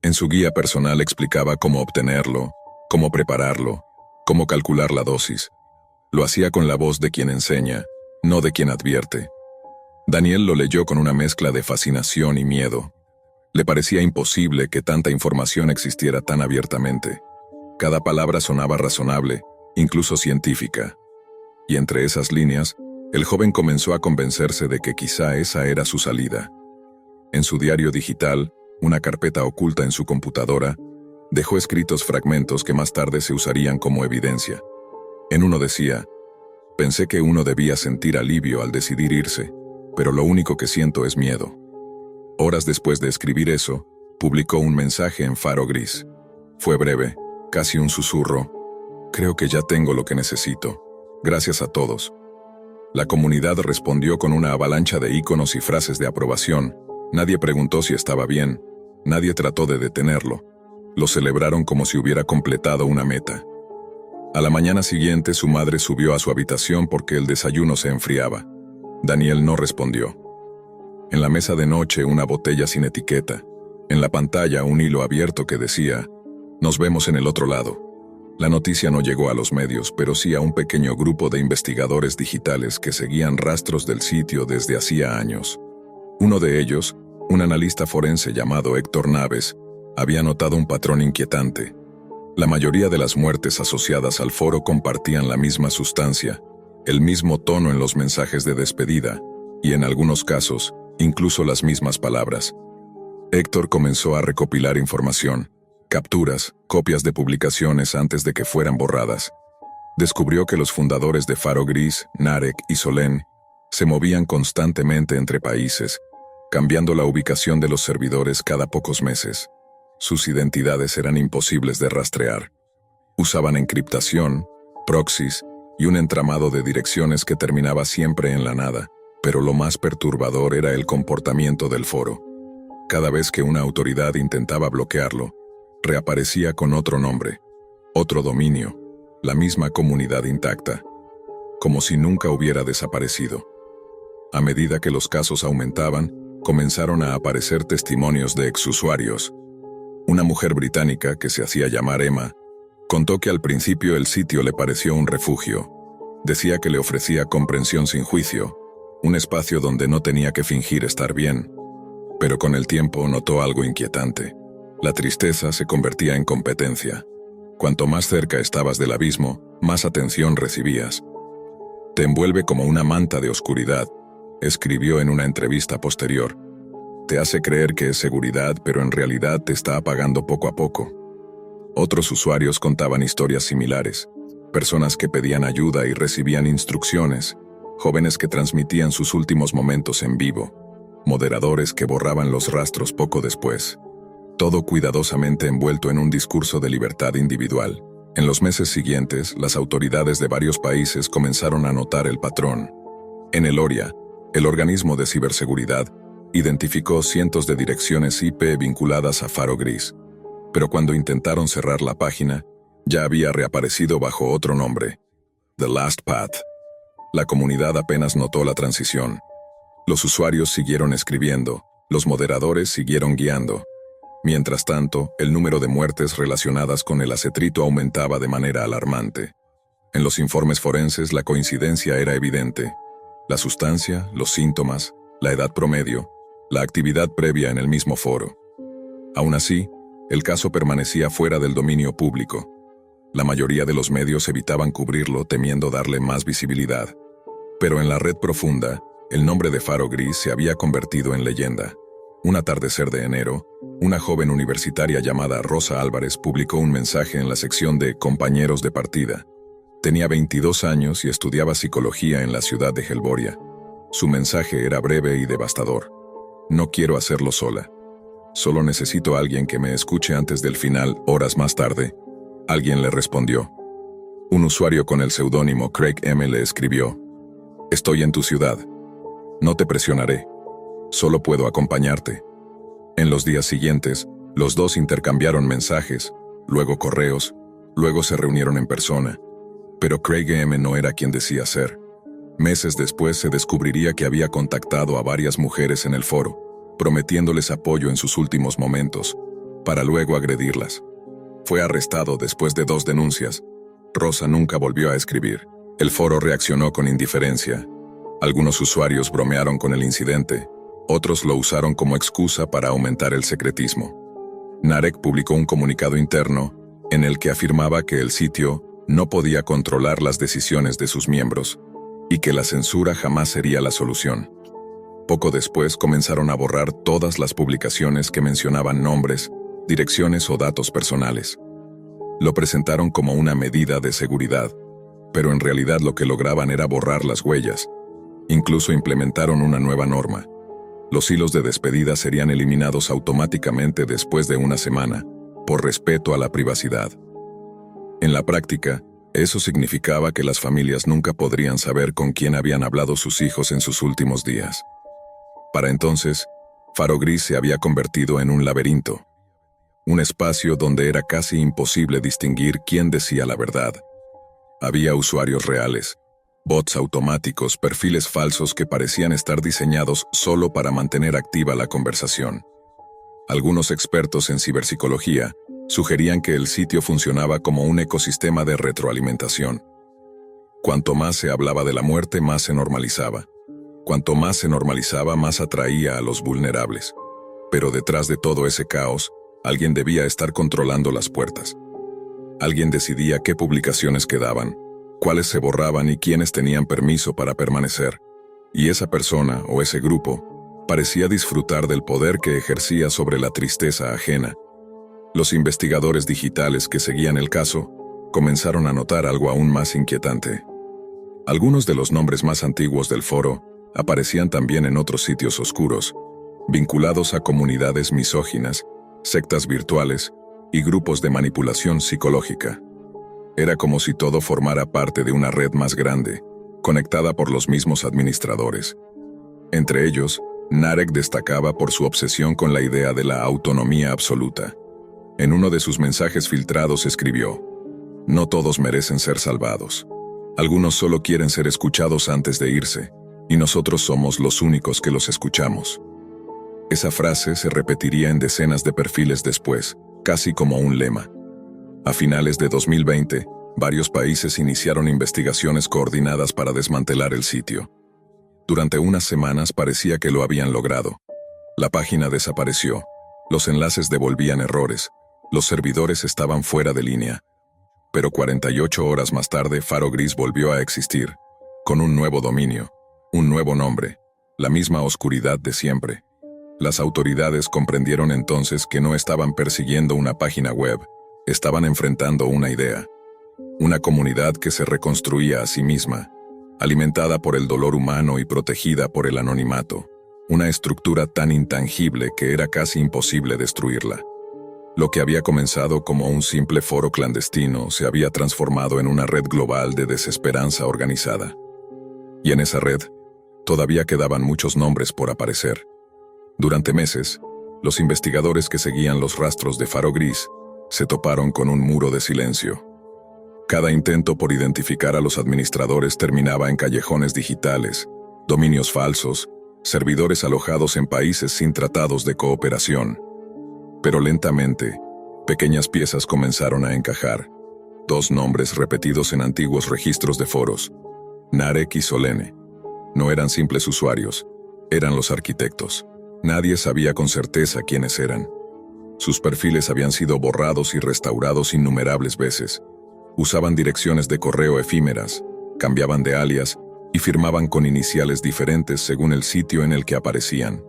En su guía personal explicaba cómo obtenerlo, cómo prepararlo, cómo calcular la dosis. Lo hacía con la voz de quien enseña, no de quien advierte. Daniel lo leyó con una mezcla de fascinación y miedo. Le parecía imposible que tanta información existiera tan abiertamente. Cada palabra sonaba razonable, incluso científica. Y entre esas líneas, el joven comenzó a convencerse de que quizá esa era su salida. En su diario digital, una carpeta oculta en su computadora, dejó escritos fragmentos que más tarde se usarían como evidencia. En uno decía: pensé que uno debía sentir alivio al decidir irse, pero lo único que siento es miedo. Horas después de escribir eso, publicó un mensaje en Faro Gris. Fue breve, casi un susurro. Creo que ya tengo lo que necesito. Gracias a todos. La comunidad respondió con una avalancha de íconos y frases de aprobación. Nadie preguntó si estaba bien. Nadie trató de detenerlo. Lo celebraron como si hubiera completado una meta. A la mañana siguiente su madre subió a su habitación porque el desayuno se enfriaba. Daniel no respondió. En la mesa de noche una botella sin etiqueta. En la pantalla un hilo abierto que decía: "Nos vemos en el otro lado". La noticia no llegó a los medios, pero sí a un pequeño grupo de investigadores digitales que seguían rastros del sitio desde hacía años. Uno de ellos, un analista forense llamado Héctor Naves, había notado un patrón inquietante. La mayoría de las muertes asociadas al foro compartían la misma sustancia, el mismo tono en los mensajes de despedida, y en algunos casos, incluso las mismas palabras. Héctor comenzó a recopilar información, capturas, copias de publicaciones antes de que fueran borradas. Descubrió que los fundadores de Faro Gris, Narek y Solén, se movían constantemente entre países, cambiando la ubicación de los servidores cada pocos meses. Sus identidades eran imposibles de rastrear. Usaban encriptación, proxies y un entramado de direcciones que terminaba siempre en la nada, pero lo más perturbador era el comportamiento del foro. Cada vez que una autoridad intentaba bloquearlo, reaparecía con otro nombre, otro dominio, la misma comunidad intacta, como si nunca hubiera desaparecido. A medida que los casos aumentaban, comenzaron a aparecer testimonios de exusuarios. Una mujer británica, que se hacía llamar Emma, contó que al principio el sitio le pareció un refugio. Decía que le ofrecía comprensión sin juicio, un espacio donde no tenía que fingir estar bien. Pero con el tiempo notó algo inquietante. La tristeza se convertía en competencia. Cuanto más cerca estabas del abismo, más atención recibías. «Te envuelve como una manta de oscuridad», escribió en una entrevista posterior. «Te hace creer que es seguridad, pero en realidad te está apagando poco a poco». Otros usuarios contaban historias similares. Personas que pedían ayuda y recibían instrucciones. Jóvenes que transmitían sus últimos momentos en vivo. Moderadores que borraban los rastros poco después. Todo cuidadosamente envuelto en un discurso de libertad individual. En los meses siguientes, las autoridades de varios países comenzaron a notar el patrón. En el ORIA, el organismo de ciberseguridad, identificó cientos de direcciones IP vinculadas a Faro Gris. Pero cuando intentaron cerrar la página, ya había reaparecido bajo otro nombre: The Last Path. La comunidad apenas notó la transición. Los usuarios siguieron escribiendo, los moderadores siguieron guiando. Mientras tanto, el número de muertes relacionadas con el acetrito aumentaba de manera alarmante. En los informes forenses la coincidencia era evidente. La sustancia, los síntomas, la edad promedio, la actividad previa en el mismo foro. Aún así, el caso permanecía fuera del dominio público. La mayoría de los medios evitaban cubrirlo temiendo darle más visibilidad. Pero en la red profunda, el nombre de Faro Gris se había convertido en leyenda. Un atardecer de enero, una joven universitaria llamada Rosa Álvarez publicó un mensaje en la sección de compañeros de partida. Tenía 22 años y estudiaba psicología en la ciudad de Helboria. Su mensaje era breve y devastador. «No quiero hacerlo sola. Solo necesito a alguien que me escuche antes del final». Horas más tarde, alguien le respondió. Un usuario con el seudónimo Craig M. le escribió: «Estoy en tu ciudad. No te presionaré. Solo puedo acompañarte». En los días siguientes, los dos intercambiaron mensajes, luego correos, luego se reunieron en persona. Pero Craig M. no era quien decía ser. Meses después se descubriría que había contactado a varias mujeres en el foro, prometiéndoles apoyo en sus últimos momentos, para luego agredirlas. Fue arrestado después de 2 denuncias. Rosa nunca volvió a escribir. El foro reaccionó con indiferencia. Algunos usuarios bromearon con el incidente, otros lo usaron como excusa para aumentar el secretismo. Narek publicó un comunicado interno en el que afirmaba que el sitio no podía controlar las decisiones de sus miembros y que la censura jamás sería la solución. Poco después comenzaron a borrar todas las publicaciones que mencionaban nombres, direcciones o datos personales. Lo presentaron como una medida de seguridad, pero en realidad lo que lograban era borrar las huellas. Incluso implementaron una nueva norma. Los hilos de despedida serían eliminados automáticamente después de una semana, por respeto a la privacidad. En la práctica, eso significaba que las familias nunca podrían saber con quién habían hablado sus hijos en sus últimos días. Para entonces, Faro Gris se había convertido en un laberinto. Un espacio donde era casi imposible distinguir quién decía la verdad. Había usuarios reales, bots automáticos, perfiles falsos que parecían estar diseñados solo para mantener activa la conversación. Algunos expertos en ciberpsicología sugerían que el sitio funcionaba como un ecosistema de retroalimentación. Cuanto más se hablaba de la muerte, más se normalizaba. Cuanto más se normalizaba, más atraía a los vulnerables. Pero detrás de todo ese caos, alguien debía estar controlando las puertas. Alguien decidía qué publicaciones quedaban, cuáles se borraban y quiénes tenían permiso para permanecer. Y esa persona o ese grupo parecía disfrutar del poder que ejercía sobre la tristeza ajena. Los investigadores digitales que seguían el caso comenzaron a notar algo aún más inquietante. Algunos de los nombres más antiguos del foro aparecían también en otros sitios oscuros, vinculados a comunidades misóginas, sectas virtuales y grupos de manipulación psicológica. Era como si todo formara parte de una red más grande, conectada por los mismos administradores. Entre ellos, Narek destacaba por su obsesión con la idea de la autonomía absoluta. En uno de sus mensajes filtrados escribió: "No todos merecen ser salvados. Algunos solo quieren ser escuchados antes de irse, y nosotros somos los únicos que los escuchamos". Esa frase se repetiría en decenas de perfiles después, casi como un lema. A finales de 2020, varios países iniciaron investigaciones coordinadas para desmantelar el sitio. Durante unas semanas parecía que lo habían logrado. La página desapareció, los enlaces devolvían errores, los servidores estaban fuera de línea. Pero 48 horas más tarde, Faro Gris volvió a existir, con un nuevo dominio, un nuevo nombre, la misma oscuridad de siempre. Las autoridades comprendieron entonces que no estaban persiguiendo una página web, estaban enfrentando una idea. Una comunidad que se reconstruía a sí misma, alimentada por el dolor humano y protegida por el anonimato. Una estructura tan intangible que era casi imposible destruirla. Lo que había comenzado como un simple foro clandestino se había transformado en una red global de desesperanza organizada. Y en esa red, todavía quedaban muchos nombres por aparecer. Durante meses, los investigadores que seguían los rastros de Faro Gris se toparon con un muro de silencio. Cada intento por identificar a los administradores terminaba en callejones digitales, dominios falsos, servidores alojados en países sin tratados de cooperación. Pero lentamente, pequeñas piezas comenzaron a encajar. Dos nombres repetidos en antiguos registros de foros: Narek y Solene. No eran simples usuarios, eran los arquitectos. Nadie sabía con certeza quiénes eran. Sus perfiles habían sido borrados y restaurados innumerables veces. Usaban direcciones de correo efímeras, cambiaban de alias y firmaban con iniciales diferentes según el sitio en el que aparecían.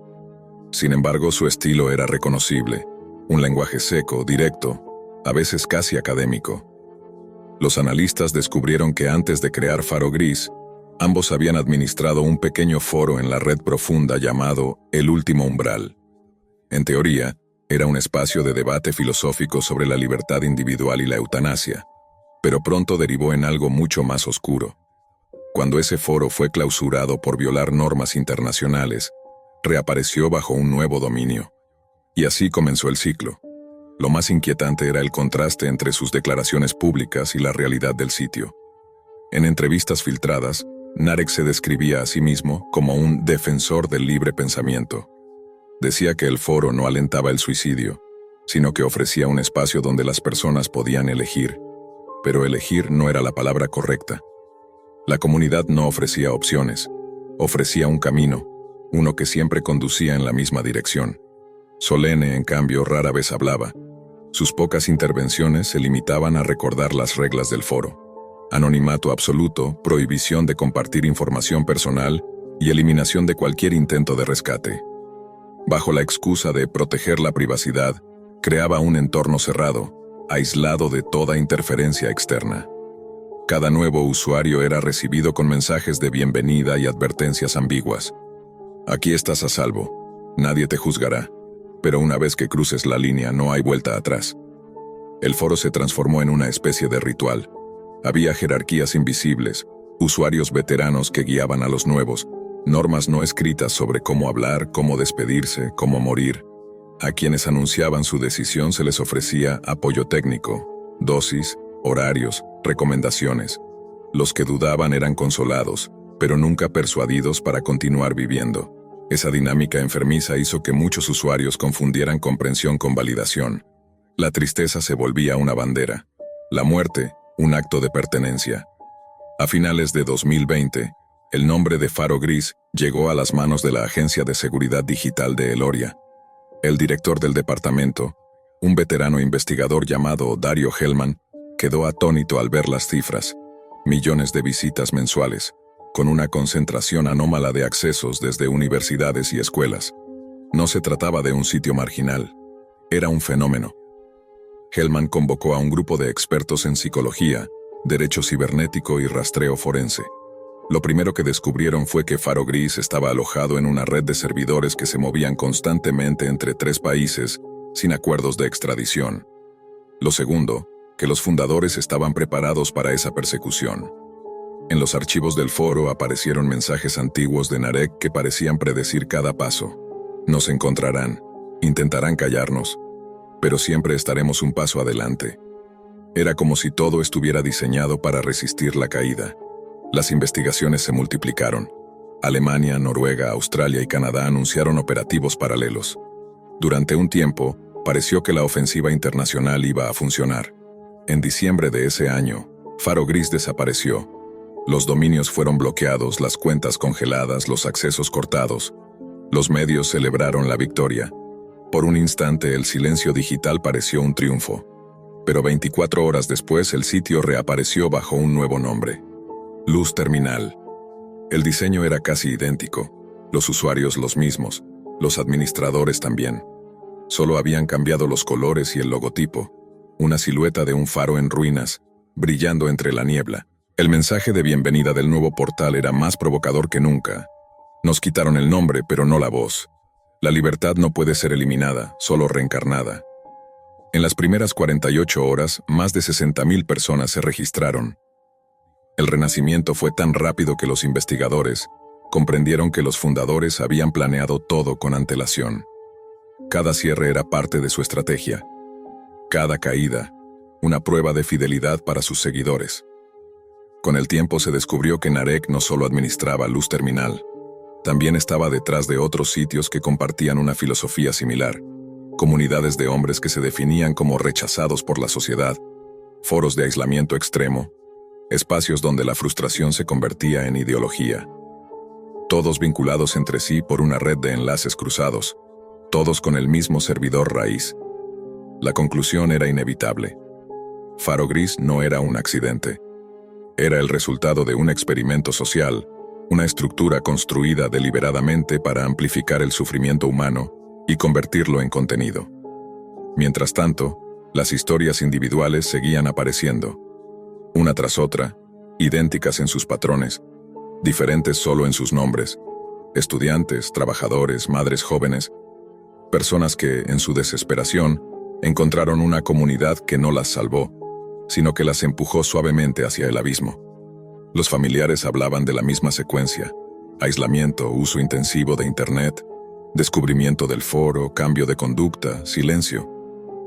Sin embargo, su estilo era reconocible. Un lenguaje seco, directo, a veces casi académico. Los analistas descubrieron que antes de crear Faro Gris, ambos habían administrado un pequeño foro en la red profunda llamado El Último Umbral. En teoría, era un espacio de debate filosófico sobre la libertad individual y la eutanasia, pero pronto derivó en algo mucho más oscuro. Cuando ese foro fue clausurado por violar normas internacionales, reapareció bajo un nuevo dominio. Y así comenzó el ciclo. Lo más inquietante era el contraste entre sus declaraciones públicas y la realidad del sitio. En entrevistas filtradas, Narek se describía a sí mismo como un defensor del libre pensamiento. Decía que el foro no alentaba el suicidio, sino que ofrecía un espacio donde las personas podían elegir. Pero elegir no era la palabra correcta. La comunidad no ofrecía opciones, ofrecía un camino, uno que siempre conducía en la misma dirección. Solene, en cambio, rara vez hablaba. Sus pocas intervenciones se limitaban a recordar las reglas del foro: anonimato absoluto, prohibición de compartir información personal y eliminación de cualquier intento de rescate. Bajo la excusa de proteger la privacidad, creaba un entorno cerrado, aislado de toda interferencia externa. Cada nuevo usuario era recibido con mensajes de bienvenida y advertencias ambiguas. Aquí estás a salvo. Nadie te juzgará, pero una vez que cruces la línea no hay vuelta atrás. El foro se transformó en una especie de ritual. Había jerarquías invisibles, usuarios veteranos que guiaban a los nuevos, normas no escritas sobre cómo hablar, cómo despedirse, cómo morir. A quienes anunciaban su decisión se les ofrecía apoyo técnico, dosis, horarios, recomendaciones. Los que dudaban eran consolados, pero nunca persuadidos para continuar viviendo. Esa dinámica enfermiza hizo que muchos usuarios confundieran comprensión con validación. La tristeza se volvía una bandera. La muerte, un acto de pertenencia. A finales de 2020, el nombre de Faro Gris llegó a las manos de la Agencia de Seguridad Digital de Eloria. El director del departamento, un veterano investigador llamado Dario Hellman, quedó atónito al ver las cifras. Millones de visitas mensuales, con una concentración anómala de accesos desde universidades y escuelas. No se trataba de un sitio marginal, era un fenómeno. Hellman convocó a un grupo de expertos en psicología, derecho cibernético y rastreo forense. Lo primero que descubrieron fue que Faro Gris estaba alojado en una red de servidores que se movían constantemente entre 3 países, sin acuerdos de extradición. Lo segundo, que los fundadores estaban preparados para esa persecución. En los archivos del foro aparecieron mensajes antiguos de Narek que parecían predecir cada paso. Nos encontrarán, intentarán callarnos, pero siempre estaremos un paso adelante. Era como si todo estuviera diseñado para resistir la caída. Las investigaciones se multiplicaron. Alemania, Noruega, Australia y Canadá anunciaron operativos paralelos. Durante un tiempo, pareció que la ofensiva internacional iba a funcionar. En diciembre de ese año, Faro Gris desapareció. Los dominios fueron bloqueados, las cuentas congeladas, los accesos cortados. Los medios celebraron la victoria. Por un instante el silencio digital pareció un triunfo. Pero 24 horas después el sitio reapareció bajo un nuevo nombre. Luz Terminal. El diseño era casi idéntico, los usuarios los mismos, los administradores también. Solo habían cambiado los colores y el logotipo, una silueta de un faro en ruinas, brillando entre la niebla. El mensaje de bienvenida del nuevo portal era más provocador que nunca. Nos quitaron el nombre, pero no la voz. La libertad no puede ser eliminada, solo reencarnada. En las primeras 48 horas, más de 60.000 personas se registraron. El renacimiento fue tan rápido que los investigadores comprendieron que los fundadores habían planeado todo con antelación. Cada cierre era parte de su estrategia. Cada caída, una prueba de fidelidad para sus seguidores. Con el tiempo se descubrió que Narek no solo administraba Luz Terminal, también estaba detrás de otros sitios que compartían una filosofía similar. Comunidades de hombres que se definían como rechazados por la sociedad, foros de aislamiento extremo, espacios donde la frustración se convertía en ideología. Todos vinculados entre sí por una red de enlaces cruzados, todos con el mismo servidor raíz. La conclusión era inevitable. Faro Gris no era un accidente. Era el resultado de un experimento social, una estructura construida deliberadamente para amplificar el sufrimiento humano y convertirlo en contenido. Mientras tanto, las historias individuales seguían apareciendo, una tras otra, idénticas en sus patrones, diferentes solo en sus nombres. Estudiantes, trabajadores, madres jóvenes, personas que, en su desesperación, encontraron una comunidad que no las salvó, sino que las empujó suavemente hacia el abismo. Los familiares hablaban de la misma secuencia: aislamiento, uso intensivo de Internet, descubrimiento del foro, cambio de conducta, silencio,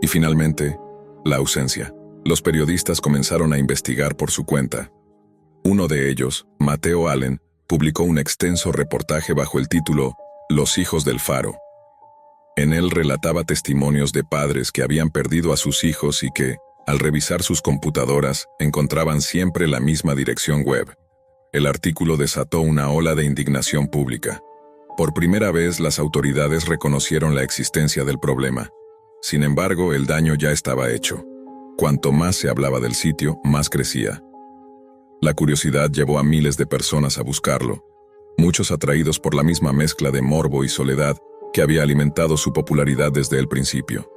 y finalmente, la ausencia. Los periodistas comenzaron a investigar por su cuenta. Uno de ellos, Matteo Allen, publicó un extenso reportaje bajo el título Los hijos del faro. En él relataba testimonios de padres que habían perdido a sus hijos y que, al revisar sus computadoras, encontraban siempre la misma dirección web. El artículo desató una ola de indignación pública. Por primera vez las autoridades reconocieron la existencia del problema. Sin embargo, el daño ya estaba hecho. Cuanto más se hablaba del sitio, más crecía. La curiosidad llevó a miles de personas a buscarlo, muchos atraídos por la misma mezcla de morbo y soledad que había alimentado su popularidad desde el principio.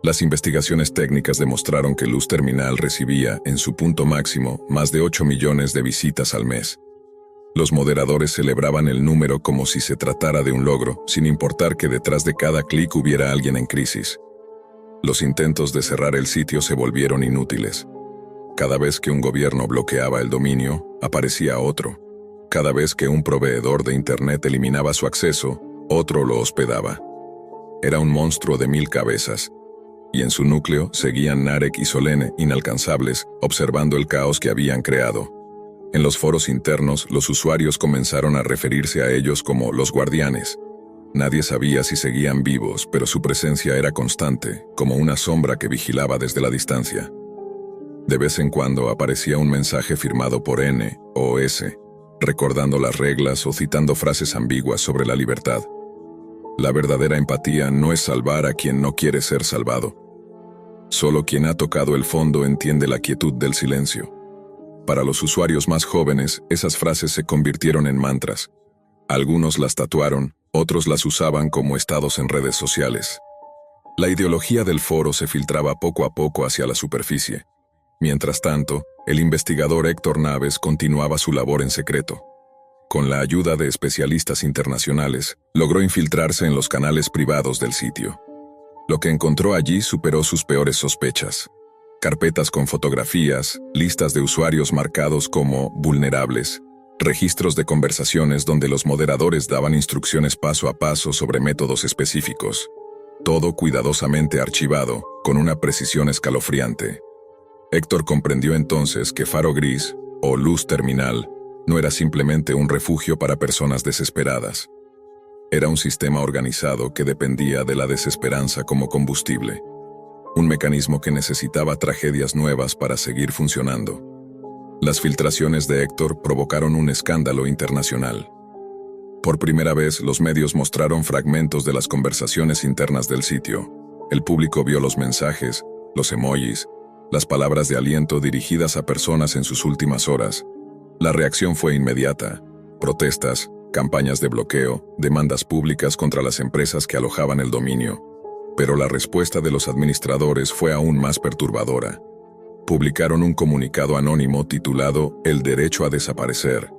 Las investigaciones técnicas demostraron que Luz Terminal recibía, en su punto máximo, más de 8 millones de visitas al mes. Los moderadores celebraban el número como si se tratara de un logro, sin importar que detrás de cada clic hubiera alguien en crisis. Los intentos de cerrar el sitio se volvieron inútiles. Cada vez que un gobierno bloqueaba el dominio, aparecía otro. Cada vez que un proveedor de Internet eliminaba su acceso, otro lo hospedaba. Era un monstruo de 1000 cabezas, y en su núcleo seguían Narek y Solene, inalcanzables, observando el caos que habían creado. En los foros internos, los usuarios comenzaron a referirse a ellos como los guardianes. Nadie sabía si seguían vivos, pero su presencia era constante, como una sombra que vigilaba desde la distancia. De vez en cuando aparecía un mensaje firmado por N o S, recordando las reglas o citando frases ambiguas sobre la libertad. La verdadera empatía no es salvar a quien no quiere ser salvado. Solo quien ha tocado el fondo entiende la quietud del silencio. Para los usuarios más jóvenes, esas frases se convirtieron en mantras. Algunos las tatuaron, otros las usaban como estados en redes sociales. La ideología del foro se filtraba poco a poco hacia la superficie. Mientras tanto, el investigador Héctor Naves continuaba su labor en secreto. Con la ayuda de especialistas internacionales, logró infiltrarse en los canales privados del sitio. Lo que encontró allí superó sus peores sospechas. Carpetas con fotografías, listas de usuarios marcados como vulnerables, registros de conversaciones donde los moderadores daban instrucciones paso a paso sobre métodos específicos. Todo cuidadosamente archivado, con una precisión escalofriante. Héctor comprendió entonces que Faro Gris, o Luz Terminal, no era simplemente un refugio para personas desesperadas. Era un sistema organizado que dependía de la desesperanza como combustible. Un mecanismo que necesitaba tragedias nuevas para seguir funcionando. Las filtraciones de Héctor provocaron un escándalo internacional. Por primera vez, los medios mostraron fragmentos de las conversaciones internas del sitio. El público vio los mensajes, los emojis, las palabras de aliento dirigidas a personas en sus últimas horas. La reacción fue inmediata. Protestas, campañas de bloqueo, demandas públicas contra las empresas que alojaban el dominio. Pero la respuesta de los administradores fue aún más perturbadora. Publicaron un comunicado anónimo titulado El derecho a desaparecer.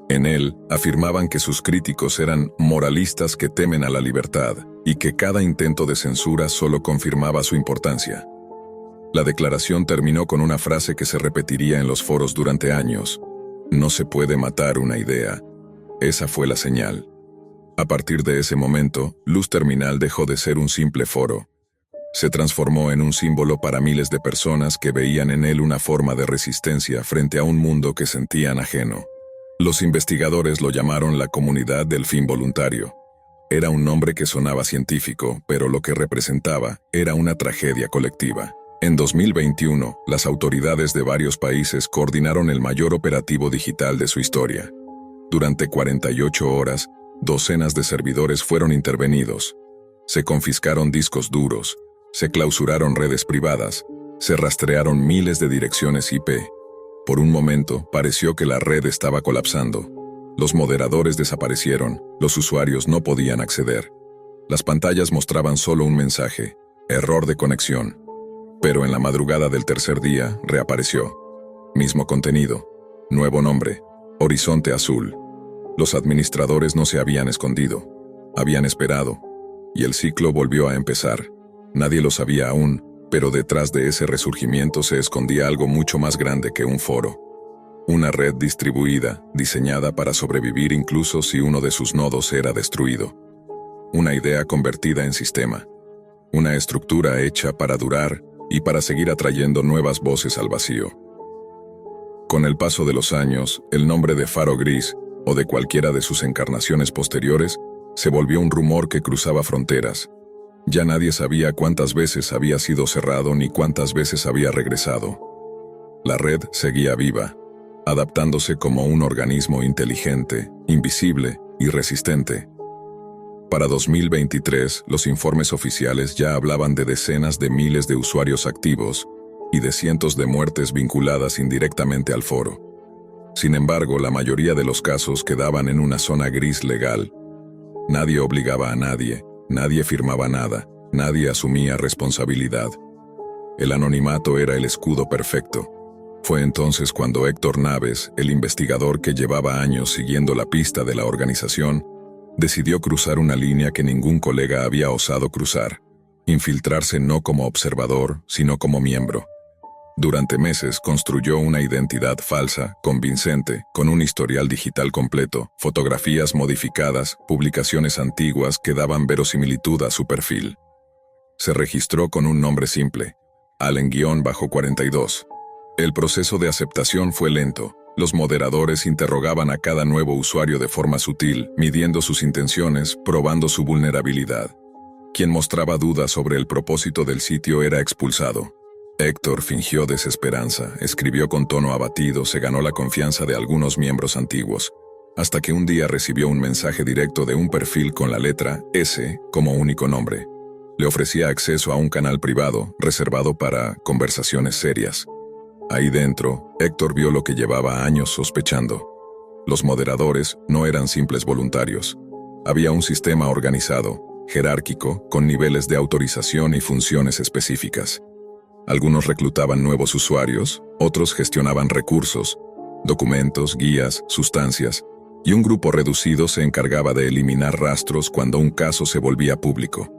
En él, afirmaban que sus críticos eran moralistas que temen a la libertad y que cada intento de censura solo confirmaba su importancia. La declaración terminó con una frase que se repetiría en los foros durante años. No se puede matar una idea. Esa fue la señal. A partir de ese momento, Luz Terminal dejó de ser un simple foro. Se transformó en un símbolo para miles de personas que veían en él una forma de resistencia frente a un mundo que sentían ajeno. Los investigadores lo llamaron la comunidad del fin voluntario. Era un nombre que sonaba científico, pero lo que representaba era una tragedia colectiva. En 2021, las autoridades de varios países coordinaron el mayor operativo digital de su historia. Durante 48 horas, docenas de servidores fueron intervenidos. Se confiscaron discos duros, se clausuraron redes privadas, se rastrearon miles de direcciones IP. Por un momento, pareció que la red estaba colapsando. Los moderadores desaparecieron, los usuarios no podían acceder. Las pantallas mostraban solo un mensaje: error de conexión. Pero en la madrugada del tercer día, reapareció. Mismo contenido, nuevo nombre, Horizonte Azul. Los administradores no se habían escondido, habían esperado, y el ciclo volvió a empezar. Nadie lo sabía aún, pero detrás de ese resurgimiento se escondía algo mucho más grande que un foro. Una red distribuida, diseñada para sobrevivir incluso si uno de sus nodos era destruido. Una idea convertida en sistema. Una estructura hecha para durar y para seguir atrayendo nuevas voces al vacío. Con el paso de los años, el nombre de Faro Gris, o de cualquiera de sus encarnaciones posteriores, se volvió un rumor que cruzaba fronteras. Ya nadie sabía cuántas veces había sido cerrado ni cuántas veces había regresado. La red seguía viva, adaptándose como un organismo inteligente, invisible y resistente. Para 2023, los informes oficiales ya hablaban de decenas de miles de usuarios activos y de cientos de muertes vinculadas indirectamente al foro. Sin embargo, la mayoría de los casos quedaban en una zona gris legal. Nadie obligaba a nadie, nadie firmaba nada, nadie asumía responsabilidad. El anonimato era el escudo perfecto. Fue entonces cuando Héctor Naves, el investigador que llevaba años siguiendo la pista de la organización, decidió cruzar una línea que ningún colega había osado cruzar, infiltrarse no como observador, sino como miembro. Durante meses construyó una identidad falsa, convincente, con un historial digital completo, fotografías modificadas, publicaciones antiguas que daban verosimilitud a su perfil. Se registró con un nombre simple, Allen-42. El proceso de aceptación fue lento. Los moderadores interrogaban a cada nuevo usuario de forma sutil, midiendo sus intenciones, probando su vulnerabilidad. Quien mostraba dudas sobre el propósito del sitio era expulsado. Héctor fingió desesperanza, escribió con tono abatido, se ganó la confianza de algunos miembros antiguos, hasta que un día recibió un mensaje directo de un perfil con la letra S como único nombre. Le ofrecía acceso a un canal privado, reservado para conversaciones serias. Ahí dentro, Héctor vio lo que llevaba años sospechando. Los moderadores no eran simples voluntarios. Había un sistema organizado, jerárquico, con niveles de autorización y funciones específicas. Algunos reclutaban nuevos usuarios, otros gestionaban recursos, documentos, guías, sustancias, y un grupo reducido se encargaba de eliminar rastros cuando un caso se volvía público.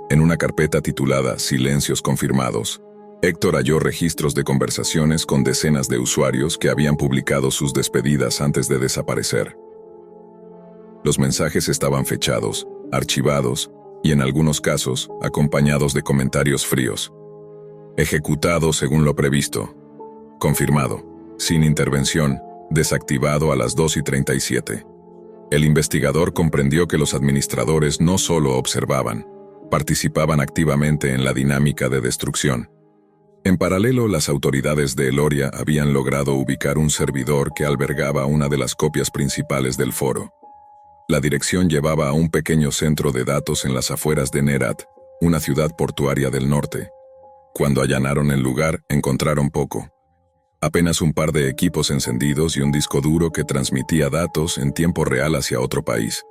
En una carpeta titulada Silencios confirmados, Héctor halló registros de conversaciones con decenas de usuarios que habían publicado sus despedidas antes de desaparecer. Los mensajes estaban fechados, archivados y en algunos casos acompañados de comentarios fríos. Ejecutado según lo previsto. Confirmado. Sin intervención. Desactivado a las 2:37. El investigador comprendió que los administradores no solo observaban, participaban activamente en la dinámica de destrucción. En paralelo, las autoridades de Eloria habían logrado ubicar un servidor que albergaba una de las copias principales del foro. La dirección llevaba a un pequeño centro de datos en las afueras de Nerat, una ciudad portuaria del norte. Cuando allanaron el lugar, encontraron poco. Apenas un par de equipos encendidos y un disco duro que transmitía datos en tiempo real hacia otro país.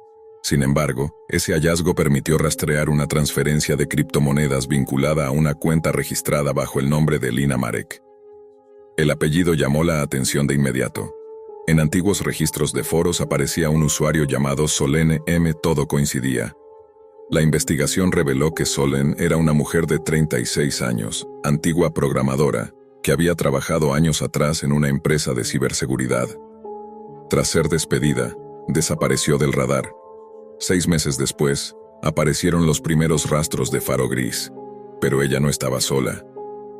Sin embargo, ese hallazgo permitió rastrear una transferencia de criptomonedas vinculada a una cuenta registrada bajo el nombre de Lina Marek. El apellido llamó la atención de inmediato. En antiguos registros de foros aparecía un usuario llamado Solene M. Todo coincidía. La investigación reveló que Solen era una mujer de 36 años, antigua programadora, que había trabajado años atrás en una empresa de ciberseguridad. Tras ser despedida, desapareció del radar. 6 meses después, aparecieron los primeros rastros de Faro Gris. Pero ella no estaba sola.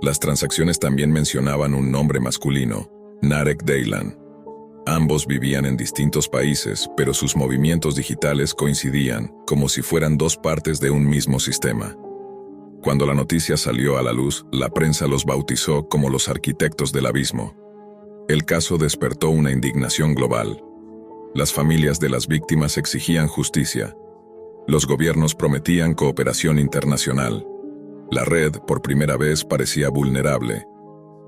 Las transacciones también mencionaban un nombre masculino, Narek Daylan. Ambos vivían en distintos países, pero sus movimientos digitales coincidían, como si fueran dos partes de un mismo sistema. Cuando la noticia salió a la luz, la prensa los bautizó como los arquitectos del abismo. El caso despertó una indignación global. Las familias de las víctimas exigían justicia. Los gobiernos prometían cooperación internacional. La red, por primera vez, parecía vulnerable.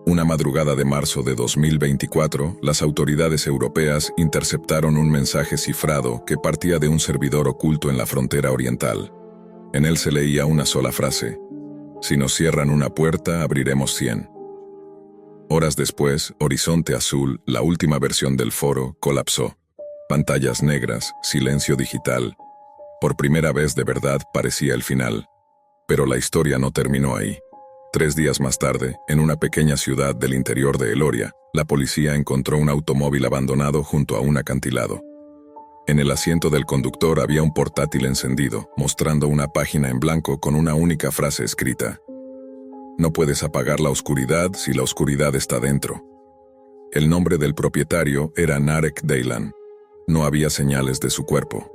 Una madrugada de marzo de 2024, las autoridades europeas interceptaron un mensaje cifrado que partía de un servidor oculto en la frontera oriental. En él se leía una sola frase: si nos cierran una puerta, abriremos 100. Horas después, Horizonte Azul, la última versión del foro, colapsó. Pantallas negras, silencio digital. Por primera vez de verdad parecía el final. Pero la historia no terminó ahí. 3 días más tarde, en una pequeña ciudad del interior de Eloria, la policía encontró un automóvil abandonado junto a un acantilado. En el asiento del conductor había un portátil encendido, mostrando una página en blanco con una única frase escrita: no puedes apagar la oscuridad si la oscuridad está dentro. El nombre del propietario era Narek Daylan. No había señales de su cuerpo.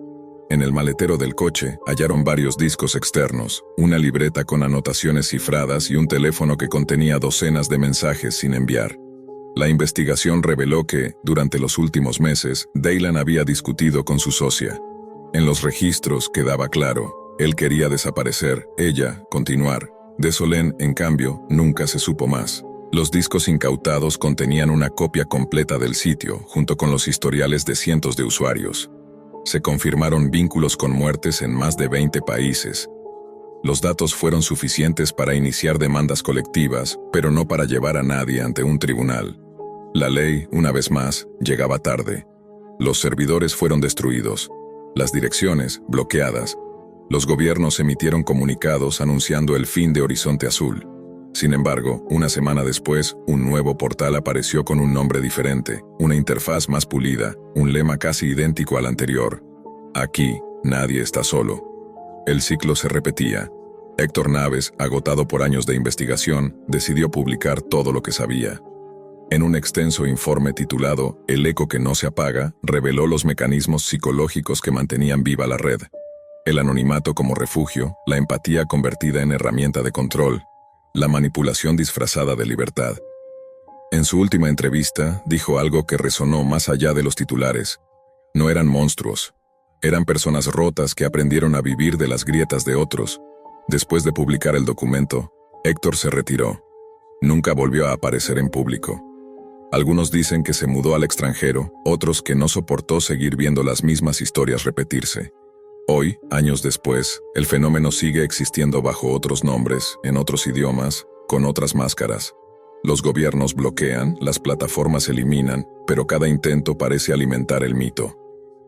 En el maletero del coche hallaron varios discos externos, una libreta con anotaciones cifradas y un teléfono que contenía docenas de mensajes sin enviar. La investigación reveló que, durante los últimos meses, Daylan había discutido con su socia. En los registros quedaba claro, él quería desaparecer, ella, continuar. De Solén, en cambio, nunca se supo más. Los discos incautados contenían una copia completa del sitio, junto con los historiales de cientos de usuarios. Se confirmaron vínculos con muertes en más de 20 países. Los datos fueron suficientes para iniciar demandas colectivas, pero no para llevar a nadie ante un tribunal. La ley, una vez más, llegaba tarde. Los servidores fueron destruidos, las direcciones bloqueadas. Los gobiernos emitieron comunicados anunciando el fin de Horizonte Azul. Sin embargo, una semana después, un nuevo portal apareció con un nombre diferente, una interfaz más pulida, un lema casi idéntico al anterior. Aquí, nadie está solo. El ciclo se repetía. Héctor Naves, agotado por años de investigación, decidió publicar todo lo que sabía. En un extenso informe titulado El eco que no se apaga, reveló los mecanismos psicológicos que mantenían viva la red. El anonimato como refugio, la empatía convertida en herramienta de control, la manipulación disfrazada de libertad. En su última entrevista, dijo algo que resonó más allá de los titulares. No eran monstruos. Eran personas rotas que aprendieron a vivir de las grietas de otros. Después de publicar el documento, Héctor se retiró. Nunca volvió a aparecer en público. Algunos dicen que se mudó al extranjero, otros que no soportó seguir viendo las mismas historias repetirse. Hoy, años después, el fenómeno sigue existiendo bajo otros nombres, en otros idiomas, con otras máscaras. Los gobiernos bloquean, las plataformas eliminan, pero cada intento parece alimentar el mito.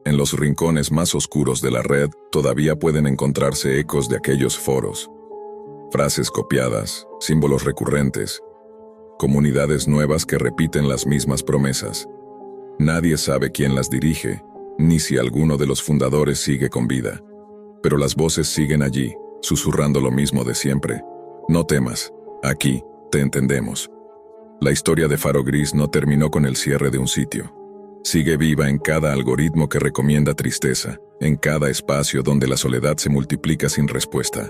En los rincones más oscuros de la red todavía pueden encontrarse ecos de aquellos foros. Frases copiadas, símbolos recurrentes, comunidades nuevas que repiten las mismas promesas. Nadie sabe quién las dirige, ni si alguno de los fundadores sigue con vida. Pero las voces siguen allí, susurrando lo mismo de siempre. No temas, aquí, te entendemos. La historia de Faro Gris no terminó con el cierre de un sitio. Sigue viva en cada algoritmo que recomienda tristeza, en cada espacio donde la soledad se multiplica sin respuesta.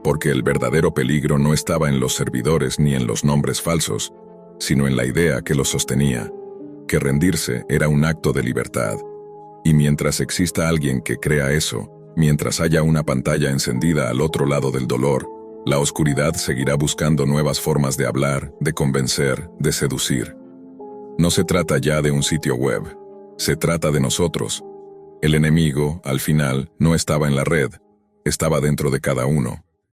Porque el verdadero peligro no estaba en los servidores ni en los nombres falsos, sino en la idea que los sostenía, que rendirse era un acto de libertad. Y mientras exista alguien que crea eso, mientras haya una pantalla encendida al otro lado del dolor, la oscuridad seguirá buscando nuevas formas de hablar, de convencer, de seducir. No se trata ya de un sitio web, se trata de nosotros. El enemigo, al final, no estaba en la red, estaba dentro de cada uno.